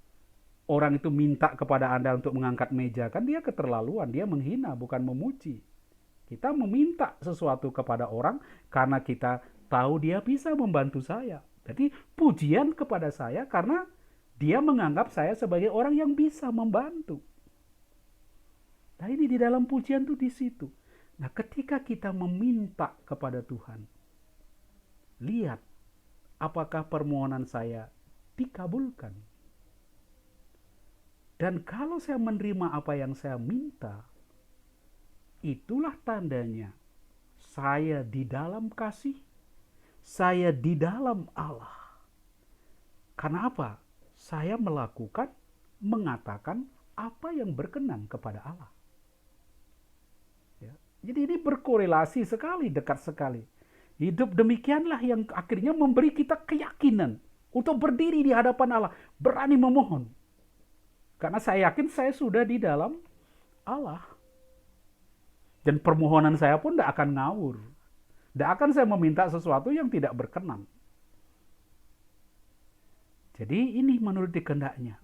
[SPEAKER 1] orang itu minta kepada Anda untuk mengangkat meja, kan dia keterlaluan, dia menghina, bukan memuji. Kita meminta sesuatu kepada orang karena kita tahu dia bisa membantu saya. Jadi pujian kepada saya karena dia menganggap saya sebagai orang yang bisa membantu. Nah ini di dalam pujian tuh di situ. Nah ketika kita meminta kepada Tuhan, lihat apakah permohonan saya dikabulkan. Dan kalau saya menerima apa yang saya minta, itulah tandanya saya di dalam kasih, saya di dalam Allah. Karena apa? Saya melakukan, mengatakan apa yang berkenan kepada Allah. Ya. Jadi ini berkorelasi sekali, dekat sekali. Hidup demikianlah yang akhirnya memberi kita keyakinan untuk berdiri di hadapan Allah, berani memohon. Karena saya yakin saya sudah di dalam Allah. Dan permohonan saya pun tidak akan ngawur. Tidak akan saya meminta sesuatu yang tidak berkenan. Jadi ini menurut kehendaknya.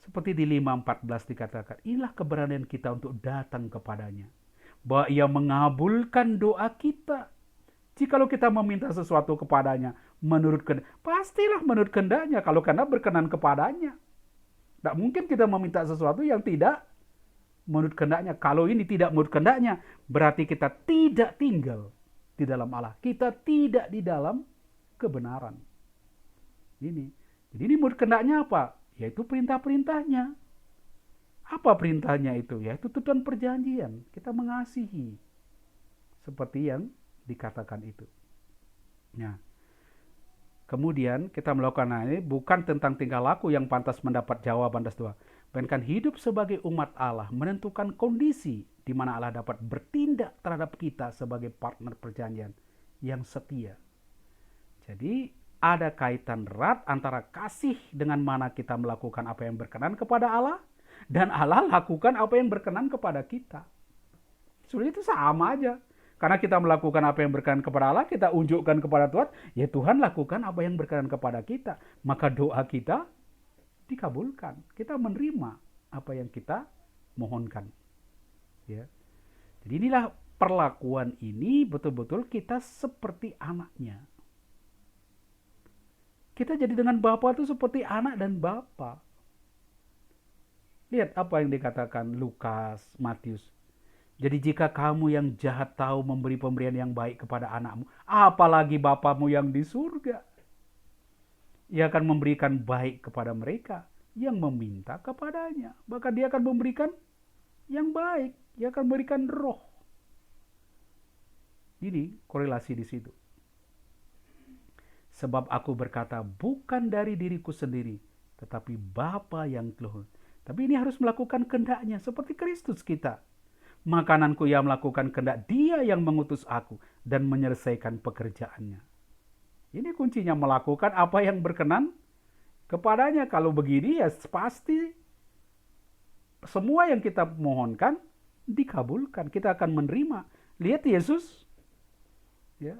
[SPEAKER 1] Seperti di 5:14 dikatakan, inilah keberanian kita untuk datang kepadanya. Bahwa Ia mengabulkan doa kita. Jikalau kita meminta sesuatu kepadanya menurut kehendak, pastilah menurut kehendaknya kalau karena berkenan kepadanya. Tidak mungkin kita meminta sesuatu yang tidak menurut kehendaknya. Kalau ini tidak menurut kehendaknya, berarti kita tidak tinggal di dalam Allah. Kita tidak di dalam kebenaran. Ini. Jadi ini menurut kehendaknya apa? Yaitu perintah-perintahnya. Apa perintahnya itu? Yaitu tuntutan perjanjian. Kita mengasihi. Seperti yang dikatakan itu. Nah, kemudian kita melakukan ini bukan tentang tingkah laku yang pantas mendapat jawaban atas doa, melainkan hidup sebagai umat Allah menentukan kondisi di mana Allah dapat bertindak terhadap kita sebagai partner perjanjian yang setia. Jadi ada kaitan erat antara kasih dengan mana kita melakukan apa yang berkenan kepada Allah dan Allah lakukan apa yang berkenan kepada kita. Sudah itu sama aja. Karena kita melakukan apa yang berkenan kepada Allah, kita unjukkan kepada Tuhan, ya Tuhan lakukan apa yang berkenan kepada kita. Maka doa kita dikabulkan. Kita menerima apa yang kita mohonkan. Ya. Jadi inilah perlakuan ini betul-betul kita seperti anaknya. Kita jadi dengan Bapa itu seperti anak dan Bapa. Lihat apa yang dikatakan Lukas, Matius. Jadi jika kamu yang jahat tahu memberi pemberian yang baik kepada anakmu, apalagi Bapamu yang di surga. Ia akan memberikan baik kepada mereka yang meminta kepadanya. Bahkan dia akan memberikan yang baik. Dia akan memberikan roh. Ini korelasi di situ. Sebab aku berkata bukan dari diriku sendiri, tetapi Bapa yang telah. Tapi ini harus melakukan kehendaknya seperti Kristus kita. Makananku yang melakukan kehendak Dia yang mengutus aku dan menyelesaikan pekerjaannya. Ini kuncinya, melakukan apa yang berkenan kepadanya. Kalau begini ya pasti semua yang kita mohonkan dikabulkan. Kita akan menerima. Lihat Yesus ya,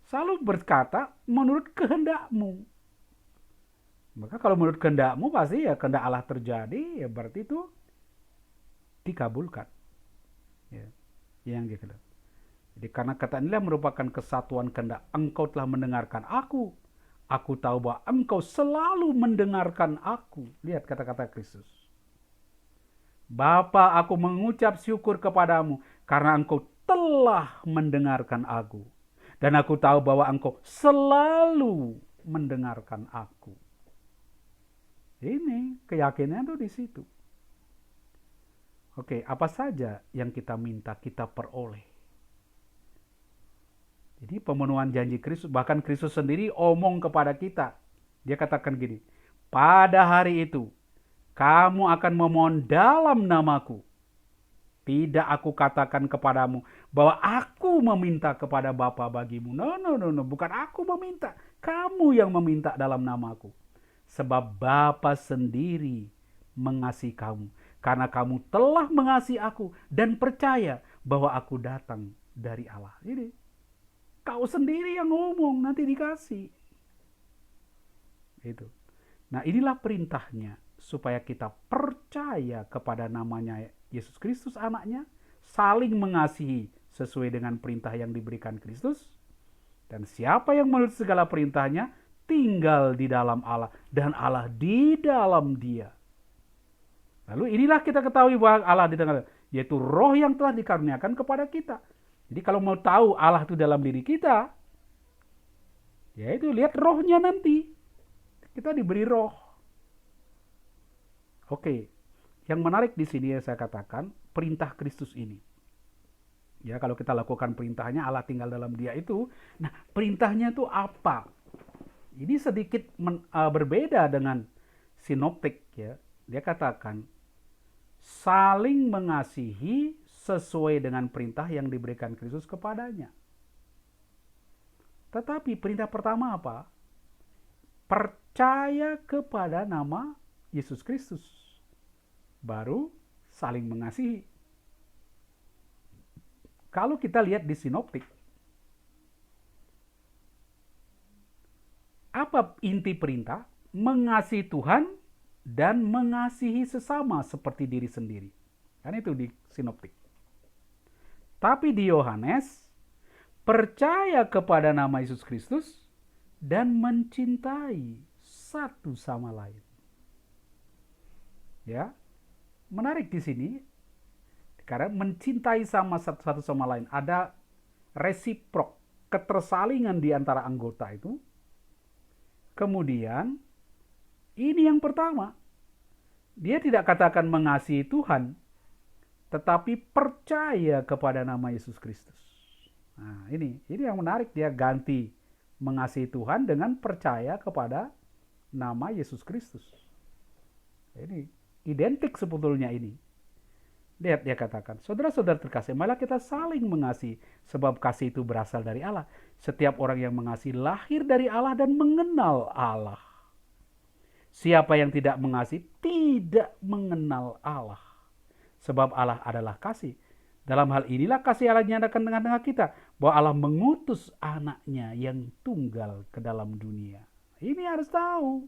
[SPEAKER 1] selalu berkata menurut kehendakmu. Maka kalau menurut kehendakmu pasti ya kehendak Allah terjadi, ya berarti itu dikabulkan. Ya, yang gitu. Jadi karena kata inilah merupakan kesatuan kehendak. Engkau telah mendengarkan aku. Aku tahu bahwa engkau selalu mendengarkan aku. Lihat kata-kata Kristus. Bapa, aku mengucap syukur kepadamu karena engkau telah mendengarkan aku. Dan aku tahu bahwa engkau selalu mendengarkan aku. Ini keyakinan itu di situ. Oke, apa saja yang kita minta kita peroleh. Jadi pemenuhan janji Kristus, bahkan Kristus sendiri omong kepada kita. Dia katakan gini, pada hari itu kamu akan memohon dalam namaku. Tidak aku katakan kepadamu bahwa aku meminta kepada Bapa bagimu. No, bukan aku meminta. Kamu yang meminta dalam namaku. Sebab Bapa sendiri mengasihi kamu. Karena kamu telah mengasihi aku dan percaya bahwa aku datang dari Allah. Jadi kau sendiri yang ngomong, nanti dikasih. Itu. Nah, inilah perintahnya supaya kita percaya kepada namanya Yesus Kristus anaknya, saling mengasihi sesuai dengan perintah yang diberikan Kristus. Dan siapa yang menurut segala perintahnya tinggal di dalam Allah dan Allah di dalam dia. Lalu inilah kita ketahui bahwa Allah di dalam, yaitu roh yang telah dikaruniakan kepada kita. Jadi kalau mau tahu Allah itu dalam diri kita, yaitu lihat rohnya nanti. Kita diberi roh. Oke, yang menarik di sini yang saya katakan, perintah Kristus ini. Ya, kalau kita lakukan perintahnya, Allah tinggal dalam dia itu. Nah, perintahnya itu apa? Ini sedikit berbeda dengan sinoptik ya. Dia katakan saling mengasihi sesuai dengan perintah yang diberikan Kristus kepadanya. Tetapi perintah pertama apa? Percaya kepada nama Yesus Kristus. Baru saling mengasihi. Kalau kita lihat di sinoptik, apa inti perintah? Mengasihi Tuhan dan mengasihi sesama seperti diri sendiri. Kan itu di sinoptik. Tapi di Yohanes, percaya kepada nama Yesus Kristus dan mencintai satu sama lain. Ya, menarik di sini karena mencintai satu sama lain ada resiprok, ketersalingan di antara anggota itu. Kemudian ini yang pertama, dia tidak katakan mengasihi Tuhan, tetapi percaya kepada nama Yesus Kristus. Nah, ini yang menarik, dia ganti mengasihi Tuhan dengan percaya kepada nama Yesus Kristus. Ini identik sebetulnya ini. Lihat dia katakan, saudara-saudara terkasih, malah kita saling mengasihi, sebab kasih itu berasal dari Allah. Setiap orang yang mengasihi lahir dari Allah dan mengenal Allah. Siapa yang tidak mengasihi tidak mengenal Allah. Sebab Allah adalah kasih. Dalam hal inilah kasih Allah dinyatakan dengan tengah kita. Bahwa Allah mengutus anaknya yang tunggal ke dalam dunia. Ini harus tahu.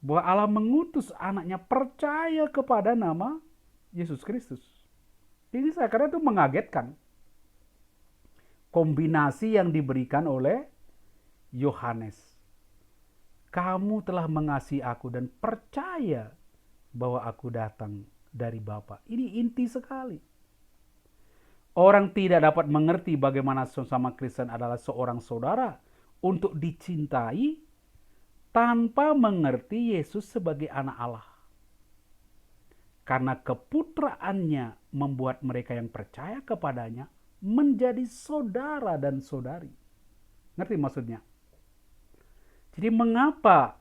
[SPEAKER 1] Bahwa Allah mengutus anaknya, percaya kepada nama Yesus Kristus. Ini saya kira itu mengagetkan. Kombinasi yang diberikan oleh Yohanes. Kamu telah mengasihi aku dan percaya bahwa aku datang dari Bapa. Ini inti sekali. Orang tidak dapat mengerti bagaimana sesama Kristen adalah seorang saudara untuk dicintai tanpa mengerti Yesus sebagai anak Allah. Karena keputraannya membuat mereka yang percaya kepadanya menjadi saudara dan saudari. Ngerti maksudnya? Jadi mengapa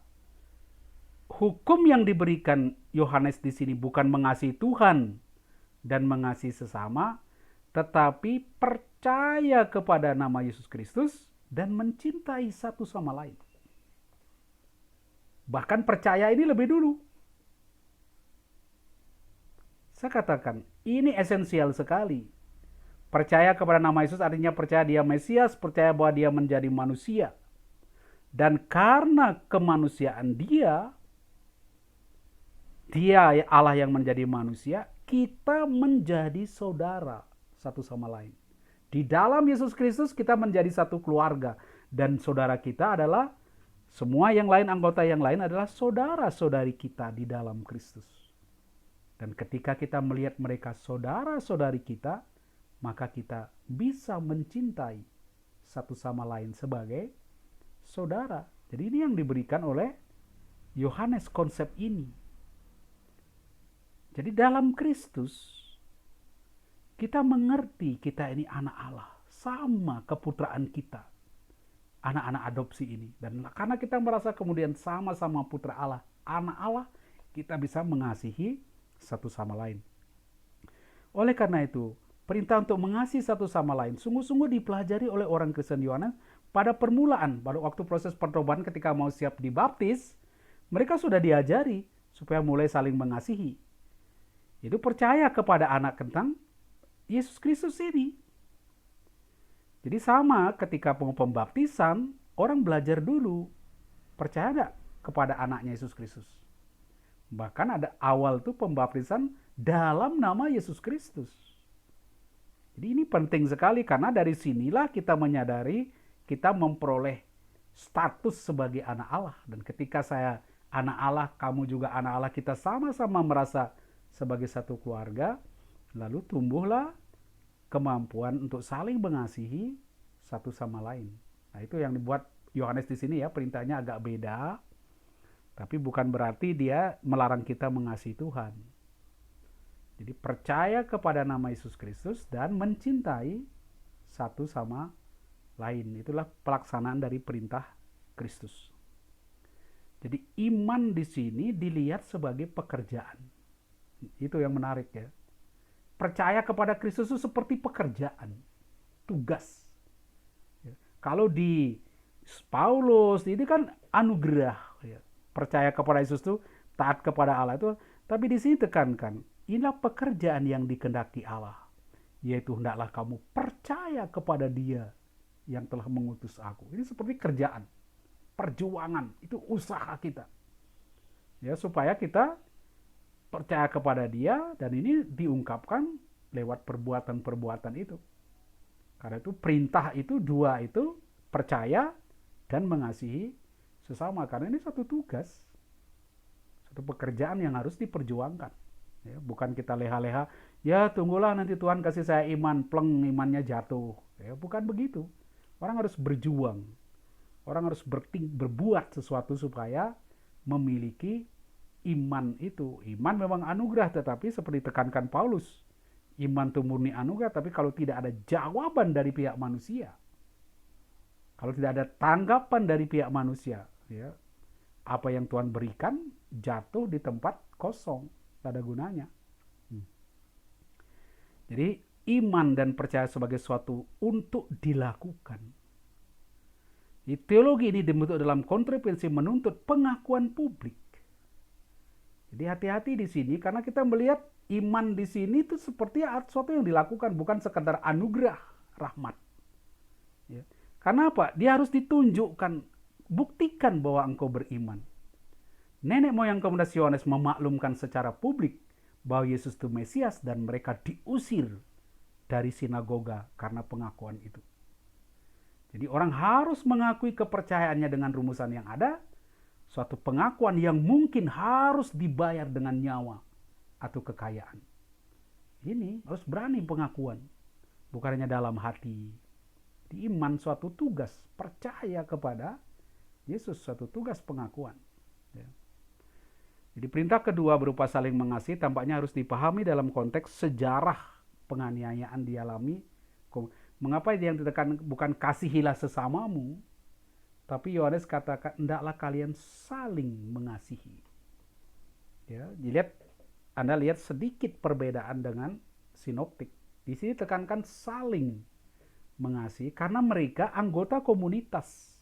[SPEAKER 1] hukum yang diberikan Yohanes di sini bukan mengasihi Tuhan dan mengasihi sesama, tetapi percaya kepada nama Yesus Kristus dan mencintai satu sama lain. Bahkan percaya ini lebih dulu. Saya katakan, ini esensial sekali. Percaya kepada nama Yesus artinya percaya dia Mesias, percaya bahwa dia menjadi manusia. Dan karena kemanusiaan dia Allah yang menjadi manusia, kita menjadi saudara satu sama lain. Di dalam Yesus Kristus kita menjadi satu keluarga. Dan saudara kita adalah, semua yang lain, anggota yang lain adalah saudara-saudari kita di dalam Kristus. Dan ketika kita melihat mereka saudara-saudari kita, maka kita bisa mencintai satu sama lain sebagai saudara. Jadi ini yang diberikan oleh Yohanes, konsep ini. Jadi dalam Kristus, kita mengerti kita ini anak Allah. Sama keputraan kita. Anak-anak adopsi ini. Dan karena kita merasa kemudian sama-sama putra Allah, anak Allah, kita bisa mengasihi satu sama lain. Oleh karena itu, perintah untuk mengasihi satu sama lain sungguh-sungguh dipelajari oleh orang Kristen Yohanes pada permulaan, pada waktu proses pertobatan ketika mau siap dibaptis, mereka sudah diajari supaya mulai saling mengasihi. Itu percaya kepada anak tentang Yesus Kristus ini. Jadi sama ketika pembaptisan, orang belajar dulu. Percaya enggak kepada anaknya Yesus Kristus? Bahkan ada awal tuh pembaptisan dalam nama Yesus Kristus. Jadi ini penting sekali karena dari sinilah kita menyadari kita memperoleh status sebagai anak Allah. Dan ketika saya anak Allah, kamu juga anak Allah, kita sama-sama merasa sebagai satu keluarga, lalu tumbuhlah kemampuan untuk saling mengasihi satu sama lain. Nah, itu yang dibuat Yohanes di sini ya, perintahnya agak beda. Tapi bukan berarti dia melarang kita mengasihi Tuhan. Jadi percaya kepada nama Yesus Kristus dan mencintai satu sama lain. Itulah pelaksanaan dari perintah Kristus. Jadi iman di sini dilihat sebagai pekerjaan. Itu yang menarik ya. Percaya kepada Kristus itu seperti pekerjaan, tugas. Kalau di Paulus ini kan anugerah. Ya. Percaya kepada Yesus itu taat kepada Allah itu. Tapi di sini tekankan, inilah pekerjaan yang dikehendaki Allah. Yaitu hendaklah kamu percaya kepada Dia yang telah mengutus aku. Ini seperti kerjaan, perjuangan, itu usaha kita. Ya, supaya kita percaya kepada Dia, dan ini diungkapkan lewat perbuatan-perbuatan itu. Karena itu perintah itu dua itu, percaya dan mengasihi sesama. Karena ini satu tugas, satu pekerjaan yang harus diperjuangkan. Ya, bukan kita leha-leha, ya tunggulah nanti Tuhan kasih saya iman, pleng imannya jatuh. Ya, bukan begitu. Orang harus berjuang. Orang harus berbuat sesuatu supaya memiliki iman itu. Iman memang anugerah, tetapi seperti tekankan Paulus, iman itu murni anugerah, tapi kalau tidak ada jawaban dari pihak manusia, kalau tidak ada tanggapan dari pihak manusia, ya, apa yang Tuhan berikan jatuh di tempat kosong, tidak ada gunanya. Jadi iman dan percaya sebagai sesuatu untuk dilakukan. Teologi ini dibentuk dalam konsekuensi menuntut pengakuan publik. Jadi hati-hati di sini karena kita melihat iman di sini itu seperti sesuatu yang dilakukan, bukan sekadar anugerah rahmat. Ya. Karena apa? Dia harus ditunjukkan, buktikan bahwa engkau beriman. Nenek moyang komunitas Yohanes memaklumkan secara publik bahwa Yesus itu Mesias dan mereka diusir dari sinagoga karena pengakuan itu. Jadi orang harus mengakui kepercayaannya dengan rumusan yang ada, suatu pengakuan yang mungkin harus dibayar dengan nyawa atau kekayaan. Ini harus berani pengakuan, bukan hanya dalam hati. Di iman suatu tugas, percaya kepada Yesus, suatu tugas pengakuan. Ya. Jadi perintah kedua berupa saling mengasihi tampaknya harus dipahami dalam konteks sejarah penganiayaan dialami. Mengapa yang ditekan bukan kasihilah sesamamu, tapi Yohanes katakan hendaklah kalian saling mengasihi. Ya, Anda lihat sedikit perbedaan dengan sinoptik. Di sini tekankan saling mengasihi karena mereka anggota komunitas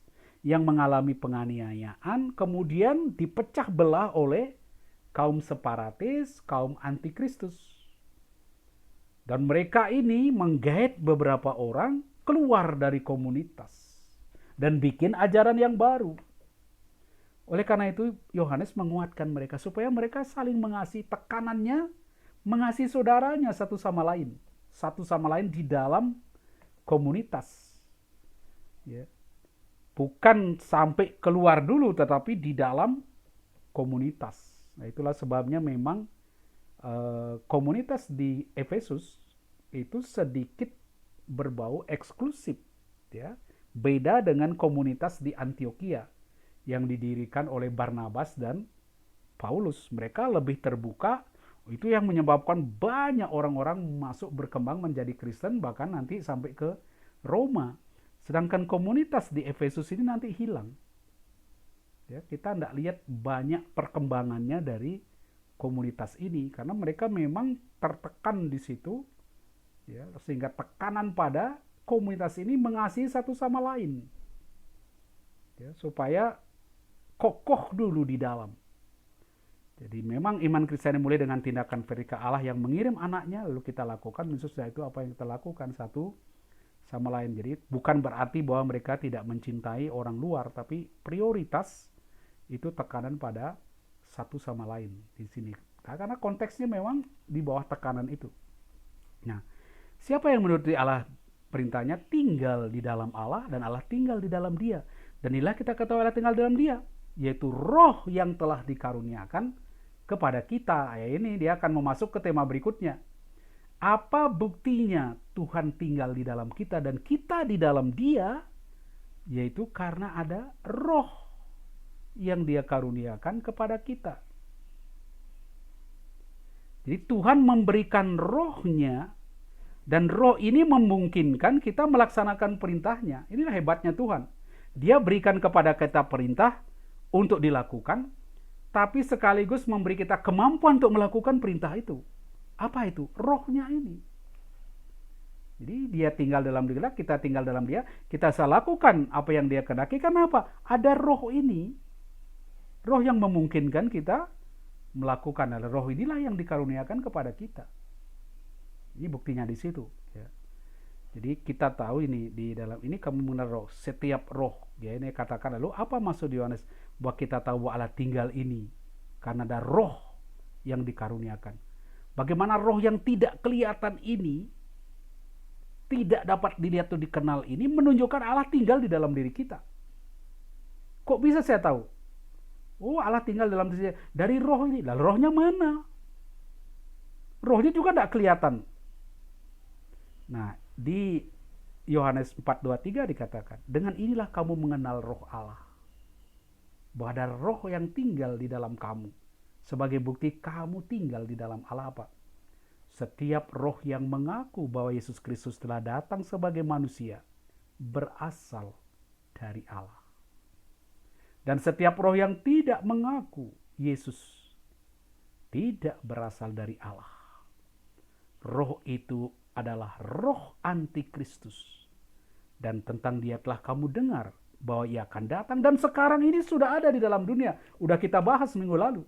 [SPEAKER 1] yang mengalami penganiayaan kemudian dipecah belah oleh kaum separatis, kaum antikristus. Dan mereka ini menggait beberapa orang keluar dari komunitas dan bikin ajaran yang baru. Oleh karena itu Yohanes menguatkan mereka supaya mereka saling mengasihi, tekanannya mengasihi saudaranya satu sama lain di dalam komunitas. Ya. Bukan sampai keluar dulu tetapi di dalam komunitas. Nah, itulah sebabnya memang komunitas di Efesus itu sedikit berbau eksklusif, ya. Beda dengan komunitas di Antioquia yang didirikan oleh Barnabas dan Paulus. Mereka lebih terbuka, itu yang menyebabkan banyak orang-orang masuk berkembang menjadi Kristen bahkan nanti sampai ke Roma. Sedangkan komunitas di Efesus ini nanti hilang. Ya, kita tidak lihat banyak perkembangannya dari komunitas ini karena mereka memang tertekan di situ, ya, sehingga tekanan pada komunitas ini mengasihi satu sama lain, ya, supaya kokoh dulu di dalam. Jadi memang iman Kristen mulai dengan tindakan vertikal Allah yang mengirim anaknya lalu kita lakukan, sesudah itu apa yang kita lakukan satu sama lain. Jadi bukan berarti bahwa mereka tidak mencintai orang luar, tapi prioritas itu tekanan pada satu sama lain di sini. Nah, karena konteksnya memang di bawah tekanan itu. Nah, siapa yang menuruti Allah perintahnya tinggal di dalam Allah dan Allah tinggal di dalam dia. Dan inilah kita ketahui Allah tinggal di dalam dia, yaitu roh yang telah dikaruniakan kepada kita. Ya, ini dia akan memasuk ke tema berikutnya. Apa buktinya Tuhan tinggal di dalam kita dan kita di dalam dia? Yaitu karena ada roh yang dia karuniakan kepada kita. Jadi Tuhan memberikan rohnya dan roh ini memungkinkan kita melaksanakan perintahnya. Inilah hebatnya Tuhan. Dia berikan kepada kita perintah untuk dilakukan, tapi sekaligus memberi kita kemampuan untuk melakukan perintah itu. Apa itu? Rohnya ini. Jadi dia tinggal dalam diri kita tinggal dalam dia, kita bisa lakukan apa yang dia kehendaki. Karena apa? Ada roh ini. Roh yang memungkinkan kita melakukan. Roh inilah yang dikaruniakan kepada kita. Ini buktinya di situ. Ya. Jadi kita tahu ini di dalam ini kamu mengenal roh. Setiap roh. Ya, ini katakan lalu apa maksud Yohanes bahwa kita tahu bahwa Allah tinggal ini? Karena ada roh yang dikaruniakan. Bagaimana roh yang tidak kelihatan ini, tidak dapat dilihat atau dikenal ini, menunjukkan Allah tinggal di dalam diri kita. Kok bisa saya tahu? Oh, Allah tinggal dalam diri saya. Dari roh ini. Lalu rohnya mana? Rohnya juga tidak kelihatan. Nah, di Yohanes 4:23 dikatakan, dengan inilah kamu mengenal roh Allah. Bahwa ada roh yang tinggal di dalam kamu. Sebagai bukti kamu tinggal di dalam Allah apa? Setiap roh yang mengaku bahwa Yesus Kristus telah datang sebagai manusia berasal dari Allah. Dan setiap roh yang tidak mengaku Yesus tidak berasal dari Allah. Roh itu adalah roh antikristus. Dan tentang dia telah kamu dengar bahwa ia akan datang. Dan sekarang ini sudah ada di dalam dunia. Udah kita bahas minggu lalu.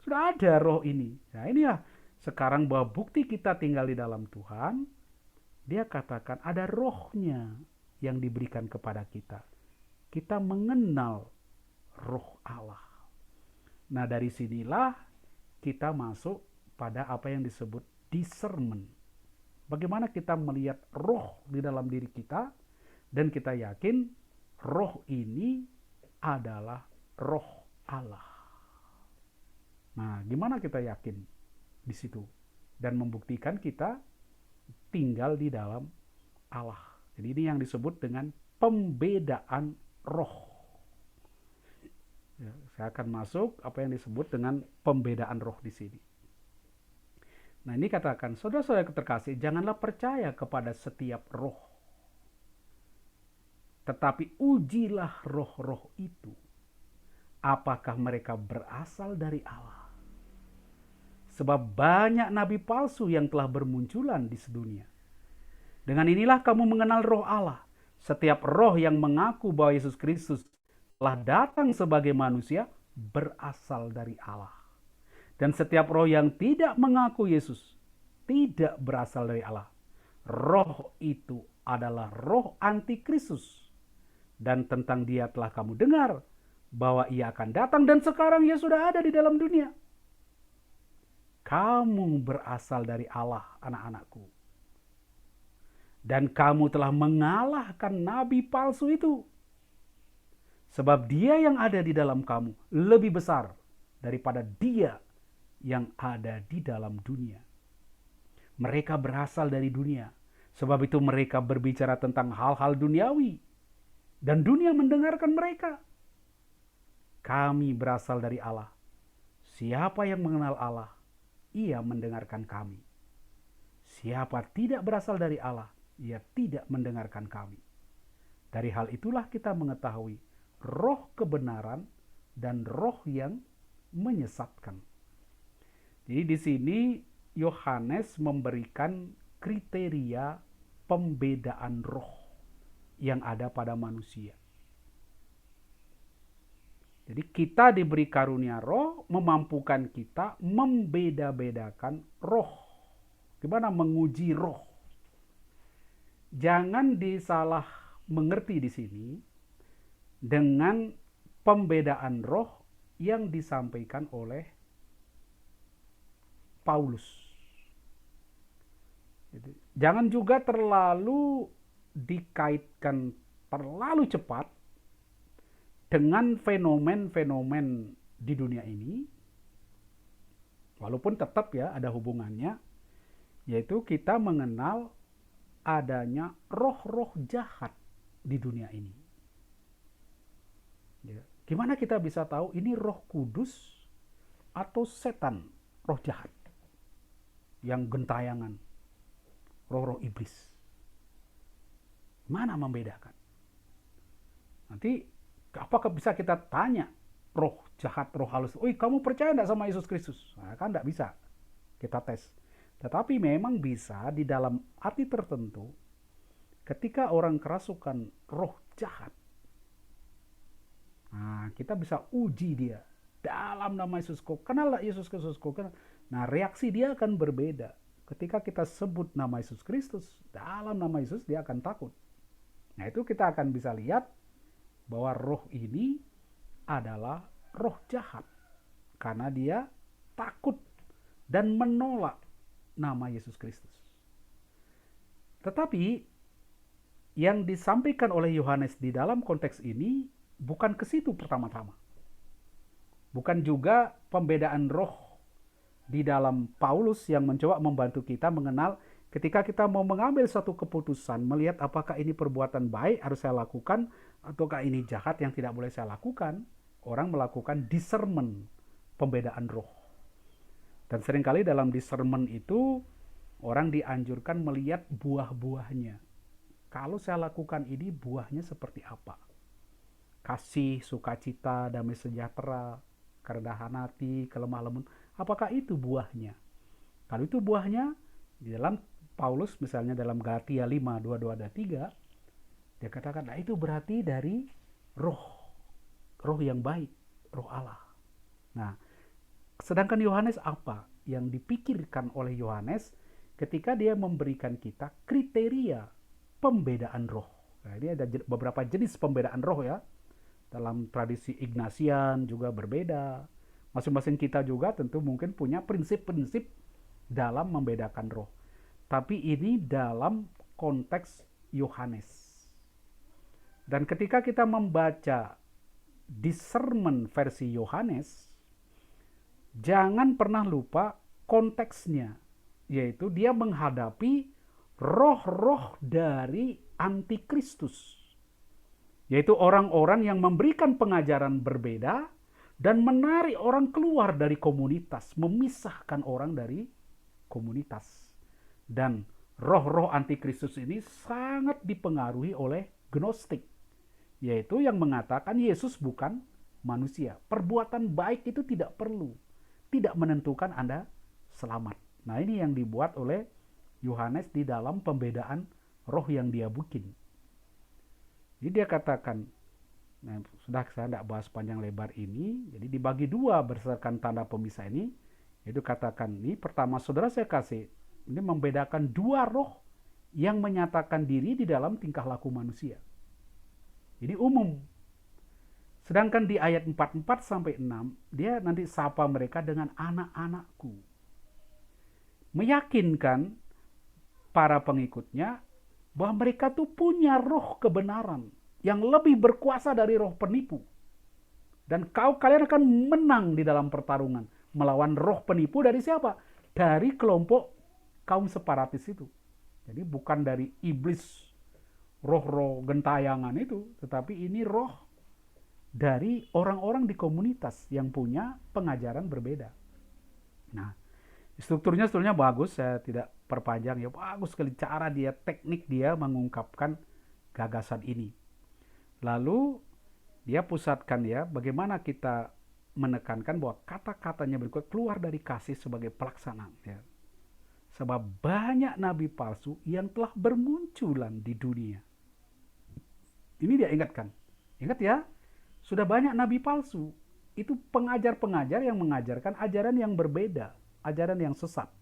[SPEAKER 1] Sudah ada roh ini. Nah, ini ya sekarang bahwa bukti kita tinggal di dalam Tuhan. Dia katakan ada rohnya yang diberikan kepada kita. Kita mengenal roh Allah. Nah, dari sinilah kita masuk pada apa yang disebut discernment. Bagaimana kita melihat roh di dalam diri kita, dan kita yakin roh ini adalah roh Allah. Nah, gimana kita yakin di situ? Dan membuktikan kita tinggal di dalam Allah. Jadi ini yang disebut dengan pembedaan roh. Ya, saya akan masuk apa yang disebut dengan pembedaan roh di sini. Nah, ini katakan, saudara-saudara terkasih, janganlah percaya kepada setiap roh, tetapi ujilah roh-roh itu, apakah mereka berasal dari Allah. Sebab banyak nabi palsu yang telah bermunculan di sedunia. Dengan inilah kamu mengenal roh Allah. Setiap roh yang mengaku bahwa Yesus Kristus telah datang sebagai manusia berasal dari Allah. Dan setiap roh yang tidak mengaku Yesus tidak berasal dari Allah. Roh itu adalah roh antikristus. Dan tentang dia telah kamu dengar bahwa ia akan datang dan sekarang ia sudah ada di dalam dunia. Kamu berasal dari Allah, anak-anakku. Dan kamu telah mengalahkan nabi palsu itu. Sebab dia yang ada di dalam kamu lebih besar daripada dia yang ada di dalam dunia. Mereka berasal dari dunia. Sebab itu mereka berbicara tentang hal-hal duniawi. Dan dunia mendengarkan mereka. Kami berasal dari Allah. Siapa yang mengenal Allah, ia mendengarkan kami. Siapa tidak berasal dari Allah, ia tidak mendengarkan kami. Dari hal itulah kita mengetahui roh kebenaran dan roh yang menyesatkan. Jadi di sini Yohanes memberikan kriteria pembedaan roh yang ada pada manusia. Jadi kita diberi karunia roh memampukan kita membeda-bedakan roh. Gimana menguji roh? Jangan disalah mengerti di sini dengan pembedaan roh yang disampaikan oleh Paulus. Jadi, jangan juga terlalu dikaitkan terlalu cepat dengan fenomen-fenomen di dunia ini, walaupun tetap ya ada hubungannya, yaitu kita mengenal adanya roh-roh jahat di dunia ini. Ya. Gimana kita bisa tahu ini roh kudus atau setan, roh jahat yang gentayangan, roh-roh iblis? Mana membedakan? Nanti apakah bisa kita tanya roh jahat, roh halus, kamu percaya enggak sama Yesus Kristus? Nah, kan enggak bisa kita tes. Tetapi memang bisa di dalam arti tertentu, ketika orang kerasukan roh jahat, nah, kita bisa uji dia dalam nama Yesus. Kau kenal Yesus Kristus? Kau kenal? Nah, reaksi dia akan berbeda. Ketika kita sebut nama Yesus Kristus, dalam nama Yesus dia akan takut. Nah, itu kita akan bisa lihat bahwa roh ini adalah roh jahat karena dia takut dan menolak nama Yesus Kristus. Tetapi yang disampaikan oleh Yohanes di dalam konteks ini bukan ke situ pertama-tama. Bukan juga pembedaan roh di dalam Paulus yang mencoba membantu kita mengenal ketika kita mau mengambil suatu keputusan, melihat apakah ini perbuatan baik harus saya lakukan, ataukah ini jahat yang tidak boleh saya lakukan. Orang melakukan discernment, pembedaan roh. Dan seringkali dalam discernment itu, orang dianjurkan melihat buah-buahnya. Kalau saya lakukan ini, buahnya seperti apa? Kasih, sukacita, damai sejahtera, kerendahan hati, kelemah lembut. Apakah itu buahnya? Kalau itu buahnya, di dalam Paulus misalnya dalam Galatia 5, 22-3, dia katakan, nah itu berarti dari roh yang baik, roh Allah. Nah, sedangkan Yohanes apa yang dipikirkan oleh Yohanes ketika dia memberikan kita kriteria pembedaan roh. Nah, ini ada beberapa jenis pembedaan roh ya. Dalam tradisi Ignatian juga berbeda. Masing-masing kita juga tentu mungkin punya prinsip-prinsip dalam membedakan roh. Tapi ini dalam konteks Yohanes. Dan ketika kita membaca discernment versi Yohanes, jangan pernah lupa konteksnya, yaitu dia menghadapi roh-roh dari antikristus, yaitu orang-orang yang memberikan pengajaran berbeda dan menarik orang keluar dari komunitas, memisahkan orang dari komunitas. Dan roh-roh antikristus ini sangat dipengaruhi oleh Gnostik, yaitu yang mengatakan Yesus bukan manusia. Perbuatan baik itu tidak perlu, tidak menentukan Anda selamat. Nah, ini yang dibuat oleh Yohanes di dalam pembedaan roh yang dia bikin. Jadi dia katakan, nah, sudah saya tidak bahas panjang lebar ini, jadi dibagi dua berdasarkan tanda pemisah ini, yaitu katakan ini pertama, saudara saya kasih, ini membedakan dua roh yang menyatakan diri di dalam tingkah laku manusia. Jadi umum. Sedangkan di ayat 44 sampai 6, dia nanti sapa mereka dengan anak-anakku. Meyakinkan para pengikutnya bahwa mereka tuh punya roh kebenaran yang lebih berkuasa dari roh penipu. Dan kalian akan menang di dalam pertarungan melawan roh penipu dari siapa? Dari kelompok kaum separatis itu. Jadi bukan dari iblis, roh-roh gentayangan itu, tetapi ini roh dari orang-orang di komunitas yang punya pengajaran berbeda. Nah, strukturnya bagus, saya tidak perpanjang ya, bagus sekali cara dia, teknik dia mengungkapkan gagasan ini. Lalu dia pusatkan ya, bagaimana kita menekankan bahwa kata-katanya berikut keluar dari kasih sebagai pelaksanaan ya. Sebab banyak nabi palsu yang telah bermunculan di dunia. Ini dia ingatkan. Ingat ya, sudah banyak nabi palsu. Itu pengajar-pengajar yang mengajarkan ajaran yang berbeda, ajaran yang sesat.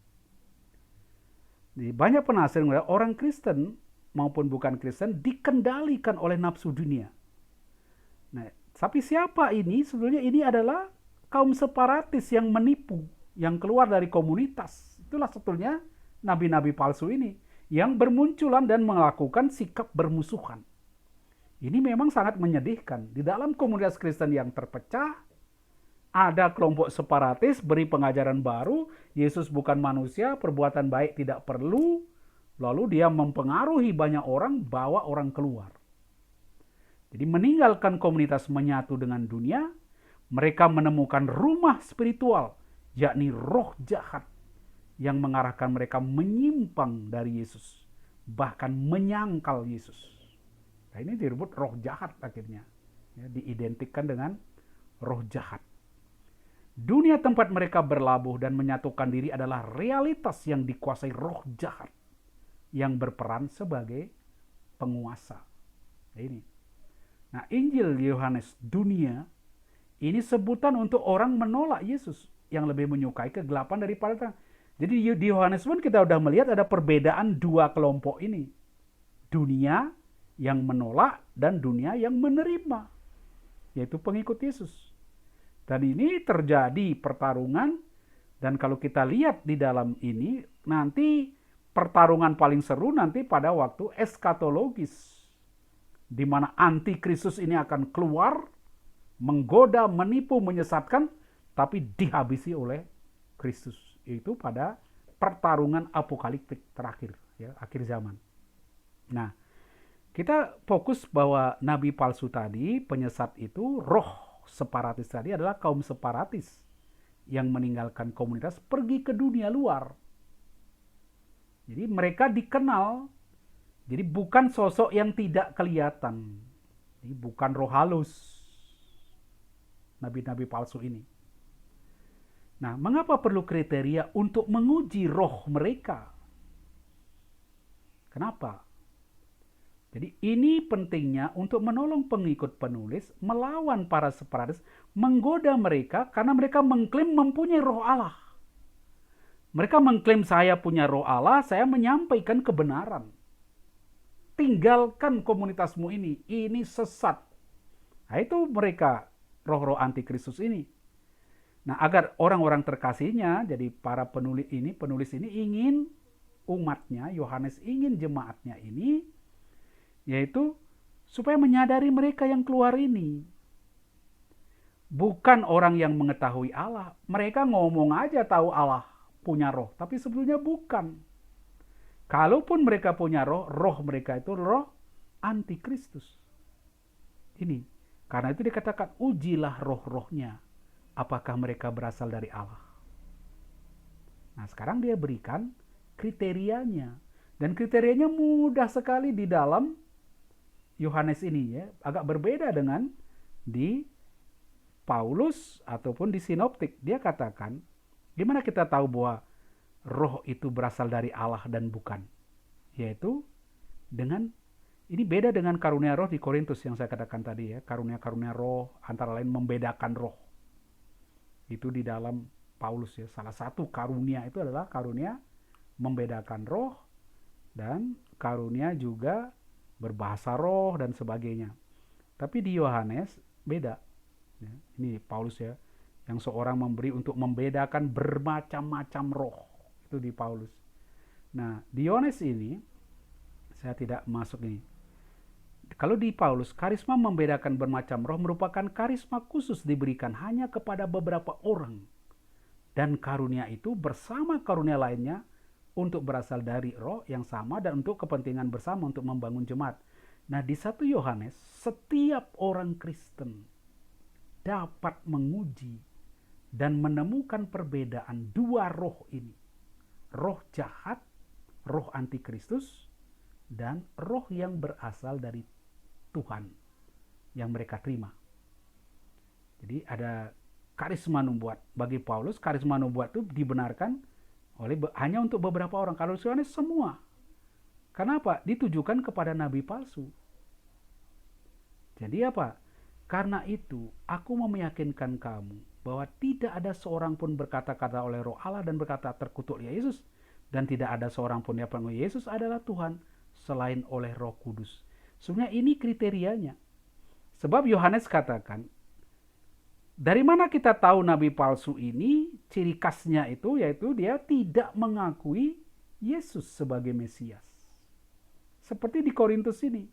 [SPEAKER 1] Jadi banyak penafsir orang Kristen maupun bukan Kristen dikendalikan oleh nafsu dunia. Nah, tapi siapa ini? Sebenarnya ini adalah kaum separatis yang menipu, yang keluar dari komunitas. Itulah sebetulnya nabi-nabi palsu ini yang bermunculan dan melakukan sikap bermusuhan. Ini memang sangat menyedihkan. Di dalam komunitas Kristen yang terpecah, ada kelompok separatis beri pengajaran baru, Yesus bukan manusia, perbuatan baik tidak perlu, lalu dia mempengaruhi banyak orang, bawa orang keluar. Jadi meninggalkan komunitas menyatu dengan dunia, mereka menemukan rumah spiritual, yakni roh jahat, yang mengarahkan mereka menyimpang dari Yesus, bahkan menyangkal Yesus. Nah, ini disebut roh jahat akhirnya, ya, diidentikan dengan roh jahat. Dunia tempat mereka berlabuh dan menyatukan diri adalah realitas yang dikuasai roh jahat yang berperan sebagai penguasa. Nah, ini. Nah, Injil Yohanes dunia ini sebutan untuk orang menolak Yesus yang lebih menyukai kegelapan daripada terang. Jadi di Yohanes pun kita sudah melihat ada perbedaan dua kelompok ini. Dunia yang menolak dan dunia yang menerima, yaitu pengikut Yesus. Dan ini terjadi pertarungan, dan kalau kita lihat di dalam ini, nanti pertarungan paling seru nanti pada waktu eskatologis, di mana antikristus ini akan keluar, menggoda, menipu, menyesatkan, tapi dihabisi oleh Kristus. Itu pada pertarungan apokaliptik terakhir, ya, akhir zaman. Nah, kita fokus bahwa nabi palsu tadi, penyesat itu, roh separatis tadi adalah kaum separatis yang meninggalkan komunitas pergi ke dunia luar. Jadi mereka dikenal, jadi bukan sosok yang tidak kelihatan, jadi bukan roh halus nabi-nabi palsu ini. Nah, mengapa perlu kriteria untuk menguji roh mereka? Kenapa? Jadi ini pentingnya untuk menolong pengikut penulis melawan para separatis, menggoda mereka karena mereka mengklaim mempunyai roh Allah. Mereka mengklaim saya punya roh Allah, saya menyampaikan kebenaran. Tinggalkan komunitasmu ini sesat. Nah, itu mereka roh-roh antikristus ini. Nah, agar orang-orang terkasihnya, jadi para penulis ini ingin umatnya, Yohanes ingin jemaatnya ini, yaitu supaya menyadari mereka yang keluar ini. Bukan orang yang mengetahui Allah. Mereka ngomong aja tahu Allah punya roh, tapi sebetulnya bukan. Kalaupun mereka punya roh, roh mereka itu roh antikristus. Ini, karena itu dikatakan ujilah roh-rohnya, apakah mereka berasal dari Allah. Nah, sekarang dia berikan kriterianya. Dan kriterianya mudah sekali di dalam Yohanes ini, ya, agak berbeda dengan di Paulus ataupun di sinoptik. Dia katakan, gimana kita tahu bahwa roh itu berasal dari Allah dan bukan? Yaitu dengan, ini beda dengan karunia roh di Korintus yang saya katakan tadi, ya. Karunia-karunia roh antara lain membedakan roh. Itu di dalam Paulus, ya. Salah satu karunia itu adalah karunia membedakan roh dan karunia juga berbahasa roh dan sebagainya. Tapi di Yohanes beda. Ya, ini Paulus, ya, yang seorang memberi untuk membedakan bermacam-macam roh. Itu di Paulus. Nah, di Yohanes ini saya tidak masuk ini. Kalau di Paulus, karisma membedakan bermacam roh merupakan karisma khusus diberikan hanya kepada beberapa orang. Dan karunia itu bersama karunia lainnya untuk berasal dari roh yang sama dan untuk kepentingan bersama untuk membangun jemaat. Nah, di 1 Yohanes, setiap orang Kristen dapat menguji dan menemukan perbedaan dua roh ini. Roh jahat, roh antikristus, dan roh yang berasal dari Tuhan yang mereka terima. Jadi ada karisma nubuat. Bagi Paulus, karisma nubuat itu dibenarkan hanya untuk beberapa orang. Kalau Yohanes semua. Kenapa? Ditujukan kepada nabi palsu. Jadi apa? Karena itu, aku mau meyakinkan kamu bahwa tidak ada seorang pun berkata-kata oleh roh Allah dan berkata terkutuklah Yesus. Dan tidak ada seorang pun yang panggil Yesus adalah Tuhan selain oleh Roh Kudus. Sebenarnya ini kriterianya. Sebab Yohanes katakan, dari mana kita tahu nabi palsu ini? Ciri khasnya itu yaitu dia tidak mengakui Yesus sebagai Mesias. Seperti di Korintus ini.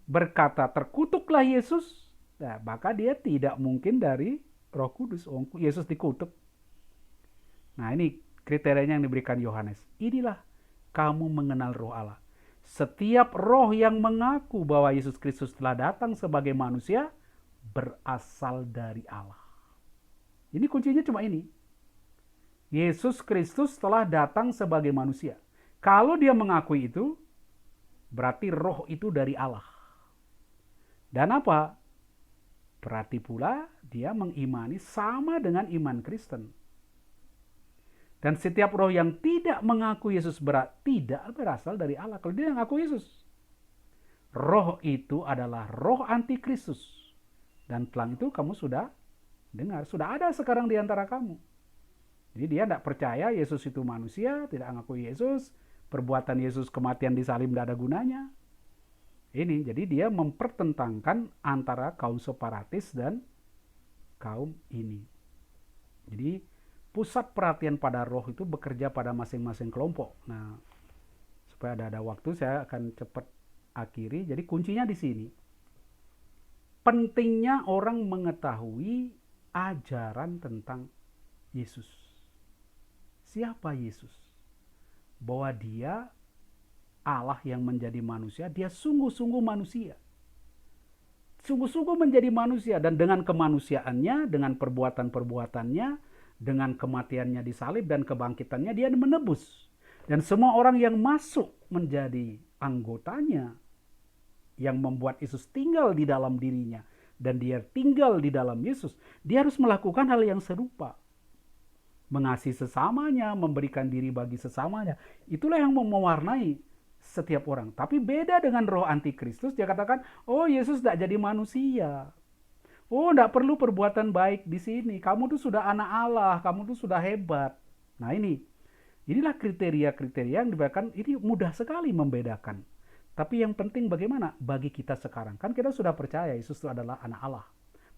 [SPEAKER 1] Berkata terkutuklah Yesus, nah, maka dia tidak mungkin dari Roh Kudus. Yesus dikutuk. Nah, ini kriterianya yang diberikan Yohanes. Inilah kamu mengenal roh Allah. Setiap roh yang mengaku bahwa Yesus Kristus telah datang sebagai manusia berasal dari Allah. Ini kuncinya cuma ini. Yesus Kristus telah datang sebagai manusia. Kalau dia mengakui itu, berarti roh itu dari Allah. Dan apa? Berarti pula dia mengimani sama dengan iman Kristen. Dan setiap roh yang tidak mengaku Yesus tidak berasal dari Allah. Kalau dia mengaku Yesus. Roh itu adalah roh antikristus. Dan telah itu kamu sudah dengar. Sudah ada sekarang di antara kamu. Jadi dia tidak percaya Yesus itu manusia. Tidak mengaku Yesus. Perbuatan Yesus kematian di salib tidak ada gunanya. Ini, jadi dia mempertentangkan antara kaum separatis dan kaum ini. Jadi pusat perhatian pada roh itu bekerja pada masing-masing kelompok. Nah, supaya ada waktu saya akan cepat akhiri. Jadi kuncinya di sini. Pentingnya orang mengetahui ajaran tentang Yesus. Siapa Yesus? Bahwa dia Allah yang menjadi manusia, dia sungguh-sungguh manusia. Sungguh-sungguh menjadi manusia, dan dengan kemanusiaannya, dengan perbuatan-perbuatannya, dengan kematiannya di salib dan kebangkitannya, dia menebus. Dan semua orang yang masuk menjadi anggotanya, yang membuat Yesus tinggal di dalam dirinya, dan dia tinggal di dalam Yesus, dia harus melakukan hal yang serupa. Mengasihi sesamanya, memberikan diri bagi sesamanya. Itulah yang mewarnai setiap orang. Tapi beda dengan roh antikristus, dia katakan, oh Yesus tidak jadi manusia. Oh, tidak perlu perbuatan baik di sini. Kamu tuh sudah anak Allah, kamu tuh sudah hebat. Nah, inilah kriteria-kriteria yang diberikan. Ini mudah sekali membedakan. Tapi yang penting bagaimana bagi kita sekarang? Kan kita sudah percaya Yesus itu adalah anak Allah.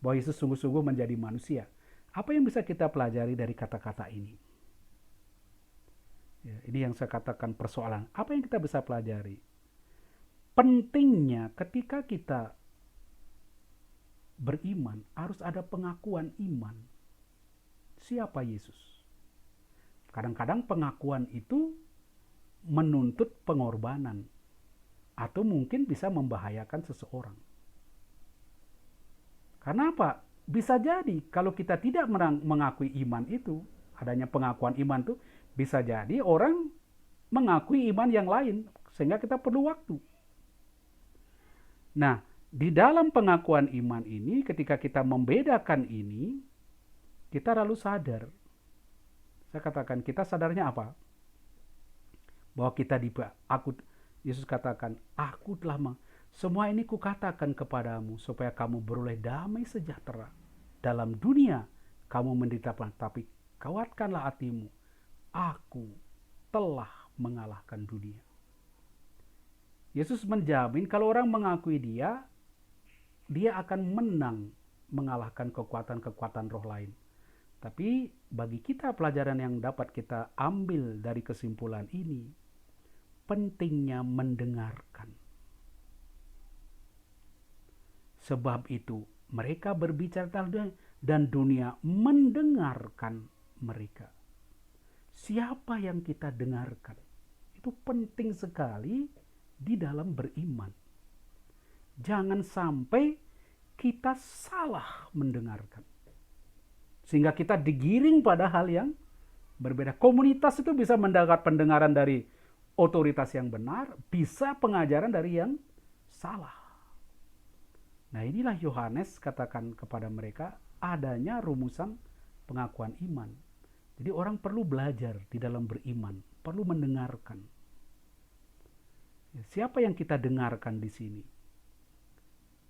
[SPEAKER 1] Bahwa Yesus sungguh-sungguh menjadi manusia. Apa yang bisa kita pelajari dari kata-kata ini? Ya, ini yang saya katakan persoalan. Apa yang kita bisa pelajari? Pentingnya ketika kita beriman, harus ada pengakuan iman. Siapa Yesus? Kadang-kadang pengakuan itu menuntut pengorbanan, atau mungkin bisa membahayakan seseorang. Karena apa? Bisa jadi kalau kita tidak mengakui iman itu, adanya pengakuan iman itu, bisa jadi orang mengakui iman yang lain, sehingga kita perlu waktu. Nah, di dalam pengakuan iman ini, ketika kita membedakan ini, kita lalu sadar. Saya katakan, kita sadarnya apa? Bahwa kita Yesus katakan, aku telah semua ini kukatakan kepadamu supaya kamu beroleh damai sejahtera. Dalam dunia kamu menderita, tapi kuatkanlah hatimu. Aku telah mengalahkan dunia. Yesus menjamin kalau orang mengakui dia akan menang mengalahkan kekuatan-kekuatan roh lain. Tapi bagi kita pelajaran yang dapat kita ambil dari kesimpulan ini, pentingnya mendengarkan. Sebab itu mereka berbicara dan dunia mendengarkan mereka. Siapa yang kita dengarkan? Itu penting sekali di dalam beriman. Jangan sampai kita salah mendengarkan, sehingga kita digiring pada hal yang berbeda. Komunitas itu bisa mendapat pendengaran dari otoritas yang benar, bisa pengajaran dari yang salah. Nah, inilah Yohanes katakan kepada mereka, adanya rumusan pengakuan iman. Jadi orang perlu belajar di dalam beriman, perlu mendengarkan. Siapa yang kita dengarkan di sini?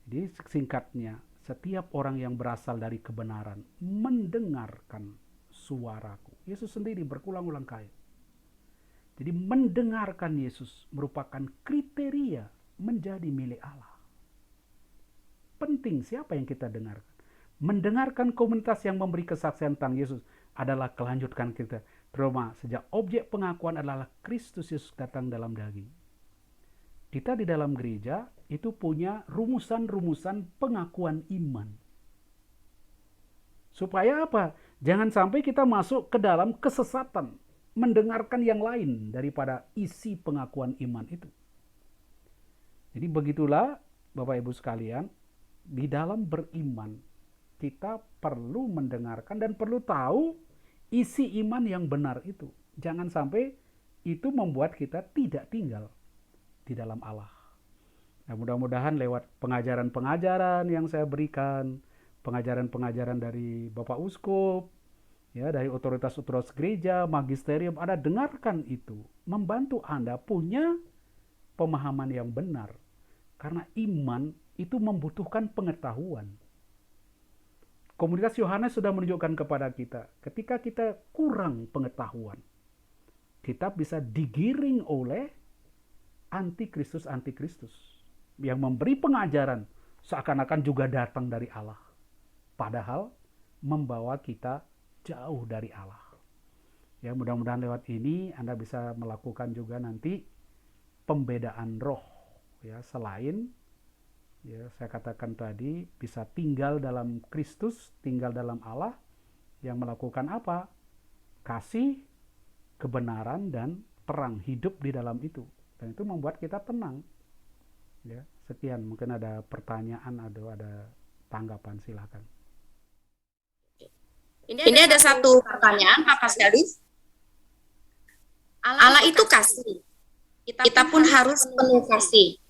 [SPEAKER 1] Jadi singkatnya, setiap orang yang berasal dari kebenaran mendengarkan suaraku. Yesus sendiri berulang-ulang kali. Jadi mendengarkan Yesus merupakan kriteria menjadi milik Allah. Penting siapa yang kita dengarkan. Mendengarkan komunitas yang memberi kesaksian tentang Yesus adalah kelanjutan kita. Terutama sejak objek pengakuan adalah Kristus Yesus datang dalam daging. Kita di dalam gereja itu punya rumusan-rumusan pengakuan iman. Supaya apa? Jangan sampai kita masuk ke dalam kesesatan, mendengarkan yang lain daripada isi pengakuan iman itu. Jadi begitulah Bapak Ibu sekalian, di dalam beriman kita perlu mendengarkan dan perlu tahu isi iman yang benar itu. Jangan sampai itu membuat kita tidak tinggal di dalam Allah. Nah, mudah-mudahan lewat pengajaran-pengajaran yang saya berikan, pengajaran-pengajaran dari Bapak Uskup, ya, dari otoritas-otoritas gereja, magisterium, Anda dengarkan itu, membantu Anda punya pemahaman yang benar. Karena iman itu membutuhkan pengetahuan. Komunitas Yohanes sudah menunjukkan kepada kita, ketika kita kurang pengetahuan, kita bisa digiring oleh antikristus yang memberi pengajaran seakan-akan juga datang dari Allah, padahal membawa kita jauh dari Allah. Ya, mudah-mudahan lewat ini Anda bisa melakukan juga nanti pembedaan roh, ya, selain ya saya katakan tadi bisa tinggal dalam Kristus, tinggal dalam Allah yang melakukan apa? Kasih, kebenaran dan terang hidup di dalam itu. Dan itu membuat kita tenang. Ya, sekian, mungkin ada pertanyaan atau ada tanggapan, silakan.
[SPEAKER 3] Ini ada satu pertanyaan, Pak Pascalis. Allah itu kasih. Kita pun harus penuh kasih.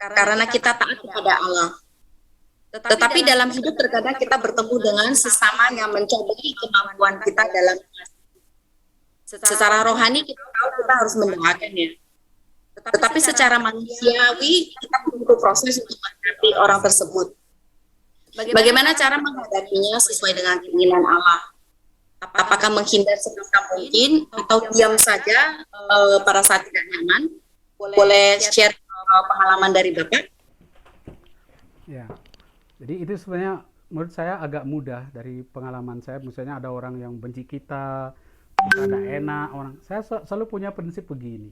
[SPEAKER 3] Karena kita taat kepada Allah. Tetapi dalam hidup terkadang kita bertemu dengan sesama yang mencobai kemampuan kita dalam secara rohani kita tahu kita harus mendengarkannya. Tetapi secara manusiawi kita butuh proses untuk menghadapi orang tersebut. Bagaimana cara menghadapinya sesuai dengan keinginan Allah? Apakah menghindar sebisa mungkin atau diam saja pada saat tidak nyaman? Boleh share pengalaman dari Bapak?
[SPEAKER 1] Ya, jadi itu sebenarnya menurut saya agak mudah dari pengalaman saya. Misalnya ada orang yang benci kita nggak enak orang. Saya selalu punya prinsip begini.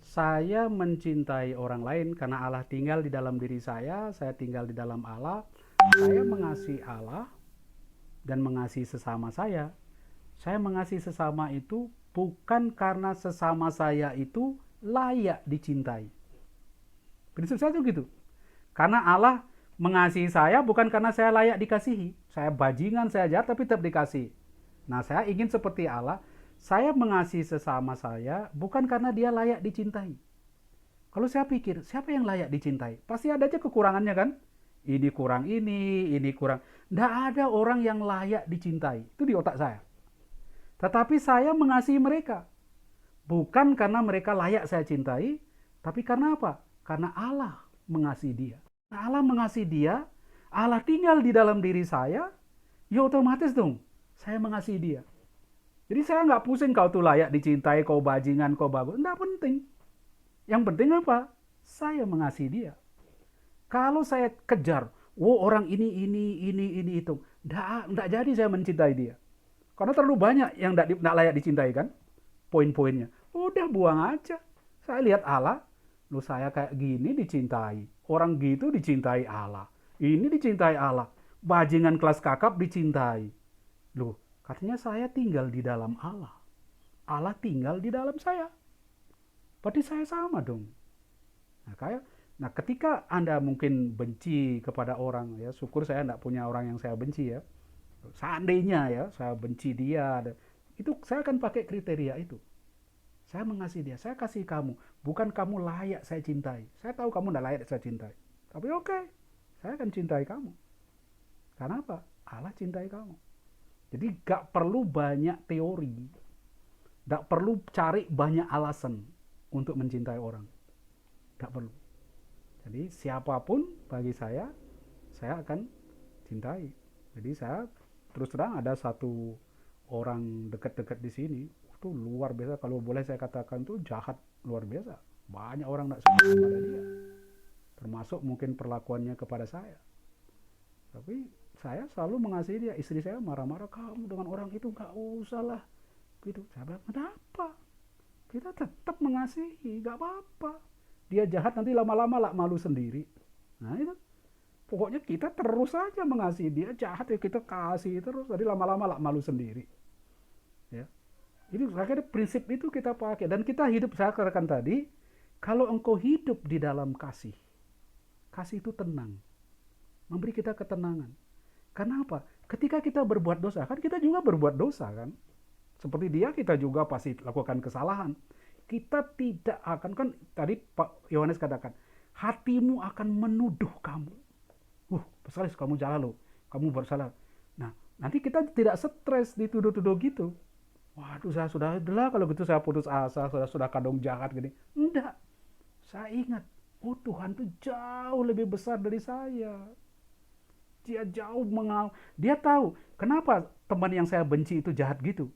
[SPEAKER 1] Saya mencintai orang lain karena Allah tinggal di dalam diri saya tinggal di dalam Allah. Saya mengasihi Allah dan mengasihi sesama saya. Saya mengasihi sesama itu bukan karena sesama saya itu layak dicintai. Prinsip saya itu gitu. Karena Allah mengasihi saya bukan karena saya layak dikasihi. Saya bajingan, saya jahat tapi tetap dikasih. Nah, saya ingin seperti Allah. Saya mengasihi sesama saya bukan karena dia layak dicintai. Kalau saya pikir, siapa yang layak dicintai? Pasti ada aja kekurangannya kan? Ini kurang ini kurang. Nggak ada orang yang layak dicintai. Itu di otak saya. Tetapi saya mengasihi mereka. Bukan karena mereka layak saya cintai, tapi karena apa? Karena Allah mengasihi dia. Nah, Allah mengasihi dia, Allah tinggal di dalam diri saya, ya otomatis dong, saya mengasihi dia. Jadi saya nggak pusing kau tuh layak dicintai, kau bajingan, kau bagus. Nggak penting. Yang penting apa? Saya mengasihi dia. Kalau saya kejar, orang ini itu. Nggak jadi saya mencintai dia. Karena terlalu banyak yang nggak layak dicintai kan? Poin-poinnya. Udah buang aja. Saya lihat Allah, lu saya kayak gini dicintai. Orang gitu dicintai Allah. Ini dicintai Allah. Bajingan kelas kakap dicintai. Loh, katanya saya tinggal di dalam Allah. Allah tinggal di dalam saya. Berarti saya sama dong. Nah, ketika Anda mungkin benci kepada orang, ya syukur saya tidak punya orang yang saya benci ya. Seandainya ya, saya benci dia, itu saya akan pakai kriteria itu. Saya mengasihi dia, saya kasih kamu. Bukan kamu layak saya cintai. Saya tahu kamu tidak layak saya cintai. Tapi oke, saya akan cintai kamu. Karena apa? Allah cintai kamu. Jadi gak perlu banyak teori. Gak perlu cari banyak alasan untuk mencintai orang. Gak perlu. Jadi siapapun bagi saya akan cintai. Jadi saya terus terang ada satu orang dekat-dekat di sini itu luar biasa, kalau boleh saya katakan tuh jahat luar biasa. Banyak orang tidak suka kepada dia, termasuk mungkin perlakuannya kepada saya. Tapi saya selalu mengasihi dia. Istri saya marah-marah, kamu dengan orang itu nggak usah lah gitu. Saya bilang, kenapa? Kita tetap mengasihi, nggak apa-apa. Dia jahat nanti lama-lama lah malu sendiri. Nah itu pokoknya kita terus saja mengasihi. Dia jahat ya kita kasih terus, jadi lama-lama lah malu sendiri. Ya. Itu akhirnya prinsip itu kita pakai dan kita hidup. Saya katakan tadi, kalau engkau hidup di dalam kasih, kasih itu tenang, memberi kita ketenangan. Karena apa? Ketika kita berbuat dosa, kan kita juga berbuat dosa kan? Seperti dia, kita juga pasti lakukan kesalahan. Kita tidak akan, kan tadi Pak Yohanes katakan, hatimu akan menuduh kamu. Besar kamu jalan loh, kamu bersalah. Nah, nanti kita tidak stres dituduh-tuduh gitu. Waduh, saya sudah adalah kalau gitu saya putus asa, sudah kadung jahat gini. Enggak. Saya ingat, Tuhan tuh jauh lebih besar dari saya. Dia jauh dia tahu kenapa teman yang saya benci itu jahat gitu.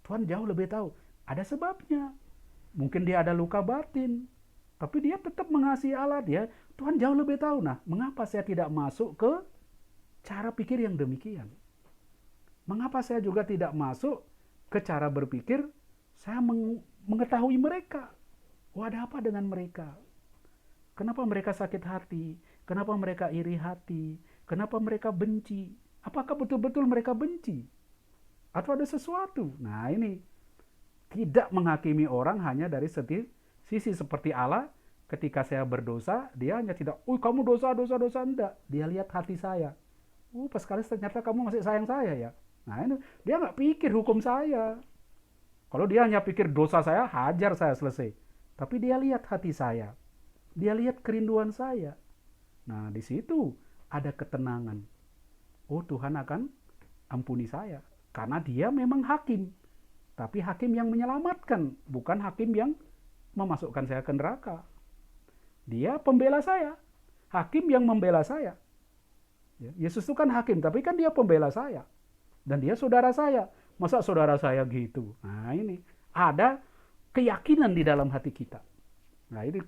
[SPEAKER 1] Tuhan jauh lebih tahu. Ada sebabnya. Mungkin dia ada luka batin, tapi dia tetap mengasihi Allah. Tuhan jauh lebih tahu. Nah, mengapa saya tidak masuk ke cara pikir yang demikian? Mengapa saya juga tidak masuk ke cara berpikir saya mengetahui mereka? Ada apa dengan mereka? Kenapa mereka sakit hati? Kenapa mereka iri hati? Kenapa mereka benci? Apakah betul-betul mereka benci? Atau ada sesuatu? Nah ini, tidak menghakimi orang hanya dari sisi seperti Allah. Ketika saya berdosa, dia hanya tidak, kamu dosa, enggak. Dia lihat hati saya. Pas kali ternyata kamu masih sayang saya ya. Nah ini, dia nggak pikir hukum saya. Kalau dia hanya pikir dosa saya, hajar saya selesai. Tapi dia lihat hati saya. Dia lihat kerinduan saya. Nah di situ ada ketenangan. Tuhan akan ampuni saya. Karena dia memang hakim. Tapi hakim yang menyelamatkan, bukan hakim yang memasukkan saya ke neraka. Dia pembela saya, hakim yang membela saya. Yesus itu kan hakim, tapi kan dia pembela saya. Dan dia saudara saya. Masa saudara saya gitu? Nah ini, ada keyakinan di dalam hati kita. Nah ini,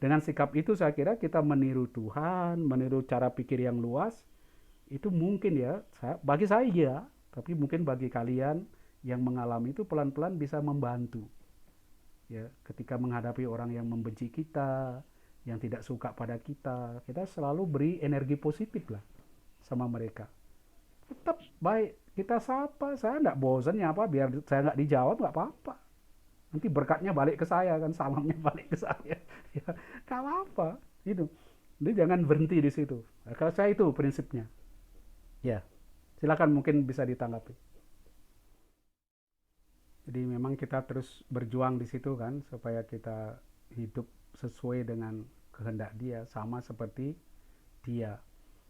[SPEAKER 1] dengan sikap itu saya kira kita meniru Tuhan, meniru cara pikir yang luas. Itu mungkin ya, bagi saya iya, tapi mungkin bagi kalian yang mengalami itu pelan-pelan bisa membantu. Ya, ketika menghadapi orang yang membenci kita, yang tidak suka pada kita, kita selalu beri energi positif lah sama mereka. Tetap baik, kita sapa, saya nggak bosan ya apa, biar saya nggak dijawab nggak apa-apa. Nanti berkatnya balik ke saya kan, salamnya balik ke saya. Ya, nggak apa-apa, gitu. Jadi jangan berhenti di situ. Nah, kalau saya itu prinsipnya. Ya, silakan mungkin bisa ditanggapi. Jadi memang kita terus berjuang di situ kan, supaya kita hidup sesuai dengan kehendak Dia, sama seperti Dia.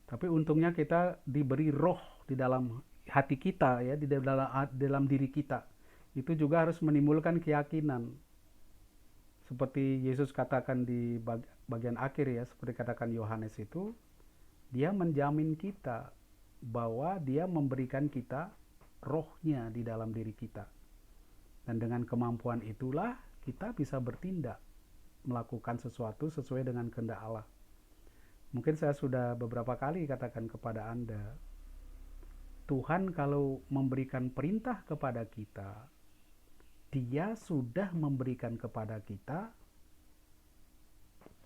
[SPEAKER 1] Tapi untungnya kita diberi roh di dalam hati kita ya, di dalam diri kita. Itu juga harus menimbulkan keyakinan. Seperti Yesus katakan di bagian akhir ya, seperti katakan Yohanes itu, Dia menjamin kita bahwa Dia memberikan kita rohnya di dalam diri kita. Dan dengan kemampuan itulah kita bisa bertindak, melakukan sesuatu sesuai dengan kehendak Allah. Mungkin saya sudah beberapa kali katakan kepada Anda, Tuhan kalau memberikan perintah kepada kita, Dia sudah memberikan kepada kita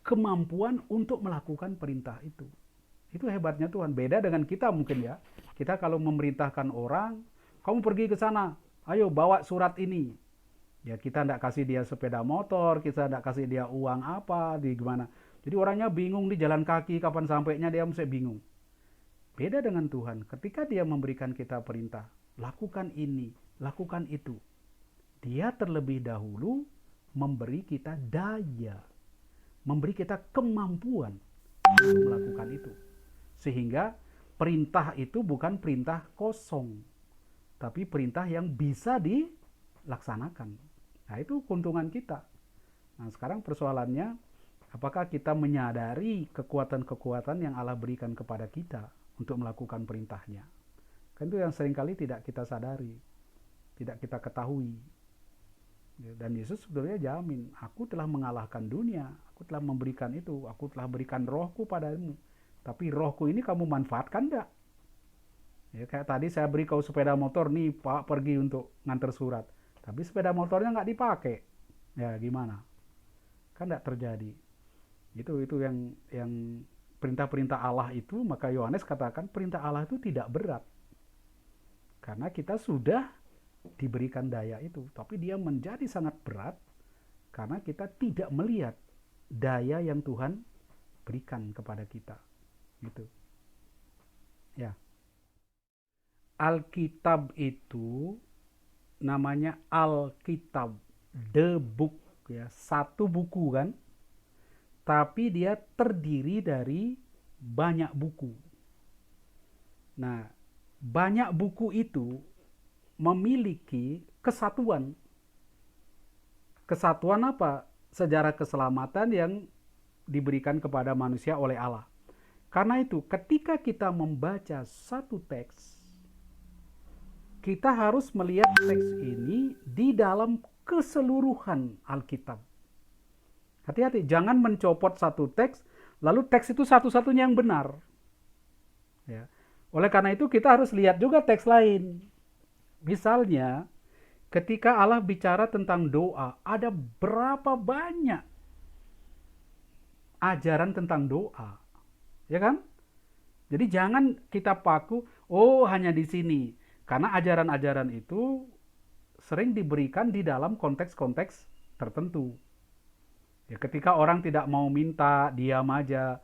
[SPEAKER 1] kemampuan untuk melakukan perintah itu. Itu hebatnya Tuhan. Beda dengan kita mungkin ya. Kita kalau memerintahkan orang, kamu pergi ke sana, ayo bawa surat ini. Ya kita tidak kasih dia sepeda motor, kita tidak kasih dia uang apa, di gimana. Jadi orangnya bingung di jalan kaki, kapan sampainya dia mesti bingung. Beda dengan Tuhan, ketika Dia memberikan kita perintah, lakukan ini, lakukan itu. Dia terlebih dahulu memberi kita daya, memberi kita kemampuan untuk melakukan itu. Sehingga perintah itu bukan perintah kosong, tapi perintah yang bisa dilaksanakan. Nah itu keuntungan kita. Nah sekarang persoalannya, apakah kita menyadari kekuatan-kekuatan yang Allah berikan kepada kita untuk melakukan perintahnya? Kan itu yang seringkali tidak kita sadari, tidak kita ketahui. Dan Yesus sebenarnya jamin, aku telah mengalahkan dunia, aku telah memberikan itu, aku telah berikan rohku padamu. Tapi rohku ini kamu manfaatkan enggak? Ya, kayak tadi saya beri kau sepeda motor nih Pak, pergi untuk nganter surat. Tapi sepeda motornya nggak dipakai. Ya gimana? Kan nggak terjadi. Itu yang perintah-perintah Allah itu, maka Yohanes katakan perintah Allah itu tidak berat. Karena kita sudah diberikan daya itu, tapi dia menjadi sangat berat karena kita tidak melihat daya yang Tuhan berikan kepada kita. Gitu. Ya. Alkitab itu namanya Alkitab, the book ya, satu buku kan. Tapi dia terdiri dari banyak buku. Nah, banyak buku itu memiliki kesatuan. Kesatuan apa? Sejarah keselamatan yang diberikan kepada manusia oleh Allah. Karena itu, ketika kita membaca satu teks, kita harus melihat teks ini di dalam keseluruhan Alkitab. Hati-hati, jangan mencopot satu teks, lalu teks itu satu-satunya yang benar. Ya. Oleh karena itu kita harus lihat juga teks lain. Misalnya, ketika Allah bicara tentang doa, ada berapa banyak ajaran tentang doa. Ya kan? Jadi jangan kita paku, oh hanya di sini. Karena ajaran-ajaran itu sering diberikan di dalam konteks-konteks tertentu. Ya, ketika orang tidak mau minta, diam aja.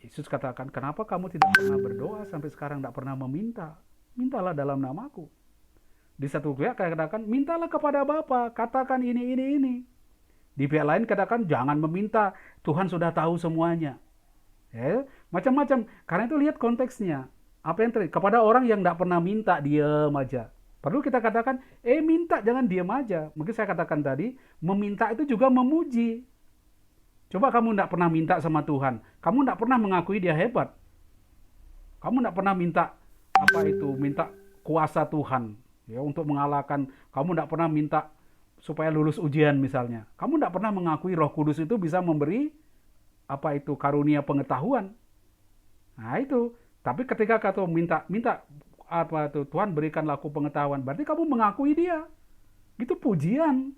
[SPEAKER 1] Yesus katakan, kenapa kamu tidak pernah berdoa sampai sekarang tidak pernah meminta? Mintalah dalam namaku. Di satu pihak katakan, mintalah kepada Bapa, katakan ini. Di pihak lain katakan, jangan meminta, Tuhan sudah tahu semuanya. Ya, macam-macam. Karena itu lihat konteksnya. Apa yang terjadi? Kepada orang yang tidak pernah minta, diam aja. Perlu kita katakan, minta, jangan diam aja. Mungkin saya katakan tadi, meminta itu juga memuji. Coba kamu tidak pernah minta sama Tuhan, kamu tidak pernah mengakui Dia hebat. Kamu tidak pernah minta minta kuasa Tuhan ya untuk mengalahkan. Kamu tidak pernah minta supaya lulus ujian misalnya. Kamu tidak pernah mengakui Roh Kudus itu bisa memberi karunia pengetahuan. Nah itu. Tapi ketika kata minta apa tuh, Tuhan berikanlah aku pengetahuan, berarti kamu mengakui dia. Itu pujian.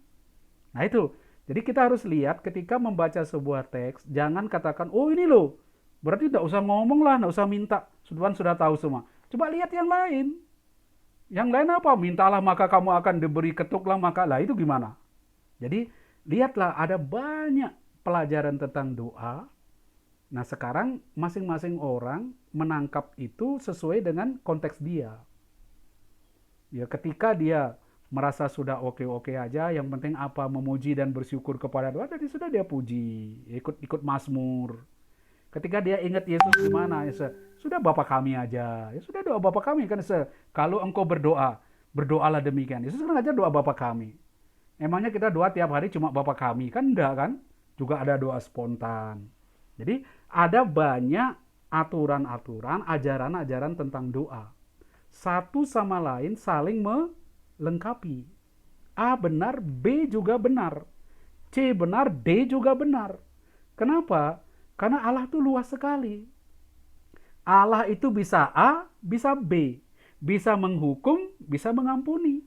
[SPEAKER 1] Nah itu, jadi kita harus lihat ketika membaca sebuah teks, jangan katakan, oh ini loh, berarti tidak usah ngomong lah, tidak usah minta, Tuhan sudah tahu semua. Coba lihat yang lain. Yang lain apa? Mintalah maka kamu akan diberi, ketuklah maka, lah itu gimana? Jadi lihatlah ada banyak pelajaran tentang doa. Nah sekarang masing-masing orang menangkap itu sesuai dengan konteks dia. Ya ketika dia merasa sudah oke-oke aja, yang penting apa, memuji dan bersyukur kepada Tuhan, jadi sudah dia puji, ikut mazmur. Ketika dia ingat Yesus gimana, ya sudah Bapa kami aja, ya sudah doa Bapa kami kan, kalau engkau berdoa, berdoalah demikian. Yesus kan aja doa Bapa kami. Emangnya kita doa tiap hari cuma Bapa kami kan, enggak kan? Juga ada doa spontan. Jadi ada banyak aturan-aturan, ajaran-ajaran tentang doa. Satu sama lain saling melengkapi. A benar, B juga benar. C benar, D juga benar. Kenapa? Karena Allah itu luas sekali. Allah itu bisa A, bisa B. Bisa menghukum, bisa mengampuni.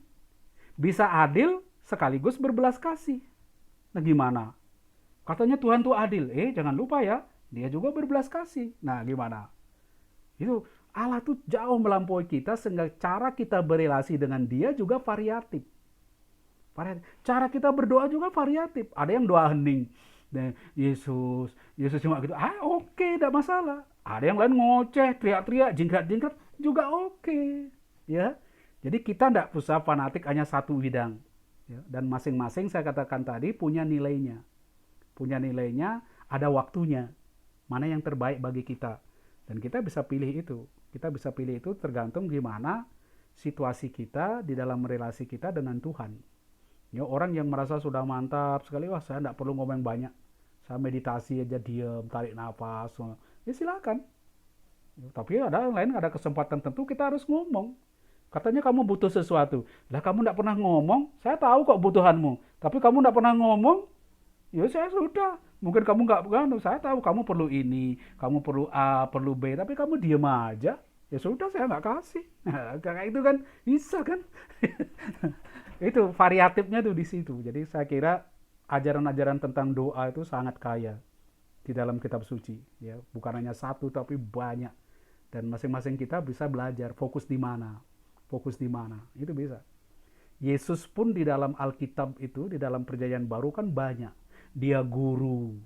[SPEAKER 1] Bisa adil, sekaligus berbelas kasih. Nah gimana? Katanya Tuhan itu adil. Jangan lupa ya, dia juga berbelas kasih. Nah gimana? Itu Allah tuh jauh melampaui kita, sehingga cara kita berelasi dengan dia juga variatif. Cara kita berdoa juga variatif. Ada yang doa hening. Yesus cuma gitu. Oke, tidak masalah. Ada yang lain ngoceh, teriak-teriak, jingkrat-jingkrat juga oke. Ya. Jadi kita tidak usah fanatik hanya satu bidang. Ya. Dan masing-masing saya katakan tadi punya nilainya. Punya nilainya, ada waktunya. Mana yang terbaik bagi kita. Dan kita bisa pilih itu. Kita bisa pilih itu tergantung gimana situasi kita di dalam relasi kita dengan Tuhan. Ya, orang yang merasa sudah mantap sekali, wah saya tidak perlu ngomong banyak. Saya meditasi aja, diam, tarik nafas. Ya silakan. Ya, tapi ada yang lain, ada kesempatan tentu kita harus ngomong. Katanya kamu butuh sesuatu. Lah kamu tidak pernah ngomong, saya tahu kok butuhanmu. Tapi kamu tidak pernah ngomong, ya saya sudah. Mungkin kamu nggak, saya tahu kamu perlu ini, kamu perlu A, perlu B, tapi kamu diam aja. Ya sudah, saya nggak kasih. Nah, kayak itu kan bisa kan? Itu variatifnya tuh di situ. Jadi saya kira ajaran-ajaran tentang doa itu sangat kaya di dalam kitab suci. Ya, bukan hanya satu tapi banyak. Dan masing-masing kita bisa belajar fokus di mana, fokus di mana. Itu bisa. Yesus pun di dalam Alkitab itu, di dalam Perjanjian Baru kan banyak. Dia guru,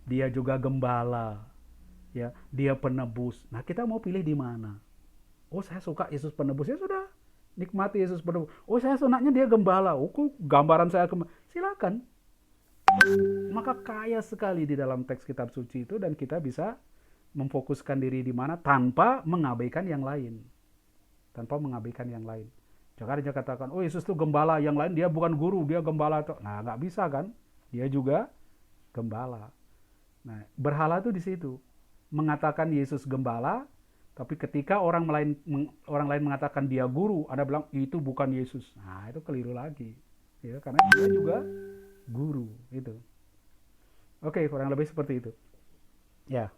[SPEAKER 1] dia juga gembala, ya, dia penebus. Nah kita mau pilih di mana? Oh saya suka Yesus penebus, ya sudah. Nikmati Yesus penebus. Oh saya sunatnya dia gembala. Oh gambaran saya silakan. Maka kaya sekali di dalam teks kitab suci itu, dan kita bisa memfokuskan diri di mana tanpa mengabaikan yang lain. Tanpa mengabaikan yang lain. Jangan hanya katakan, oh Yesus itu gembala, yang lain dia bukan guru, dia gembala. Nah nggak bisa kan? Dia juga gembala. Nah berhala itu di situ. Mengatakan Yesus gembala, tapi ketika orang lain mengatakan dia guru, Anda bilang itu bukan Yesus. Nah, itu keliru lagi. Ya, karena dia juga guru itu. Oke, kurang lebih seperti itu. Ya.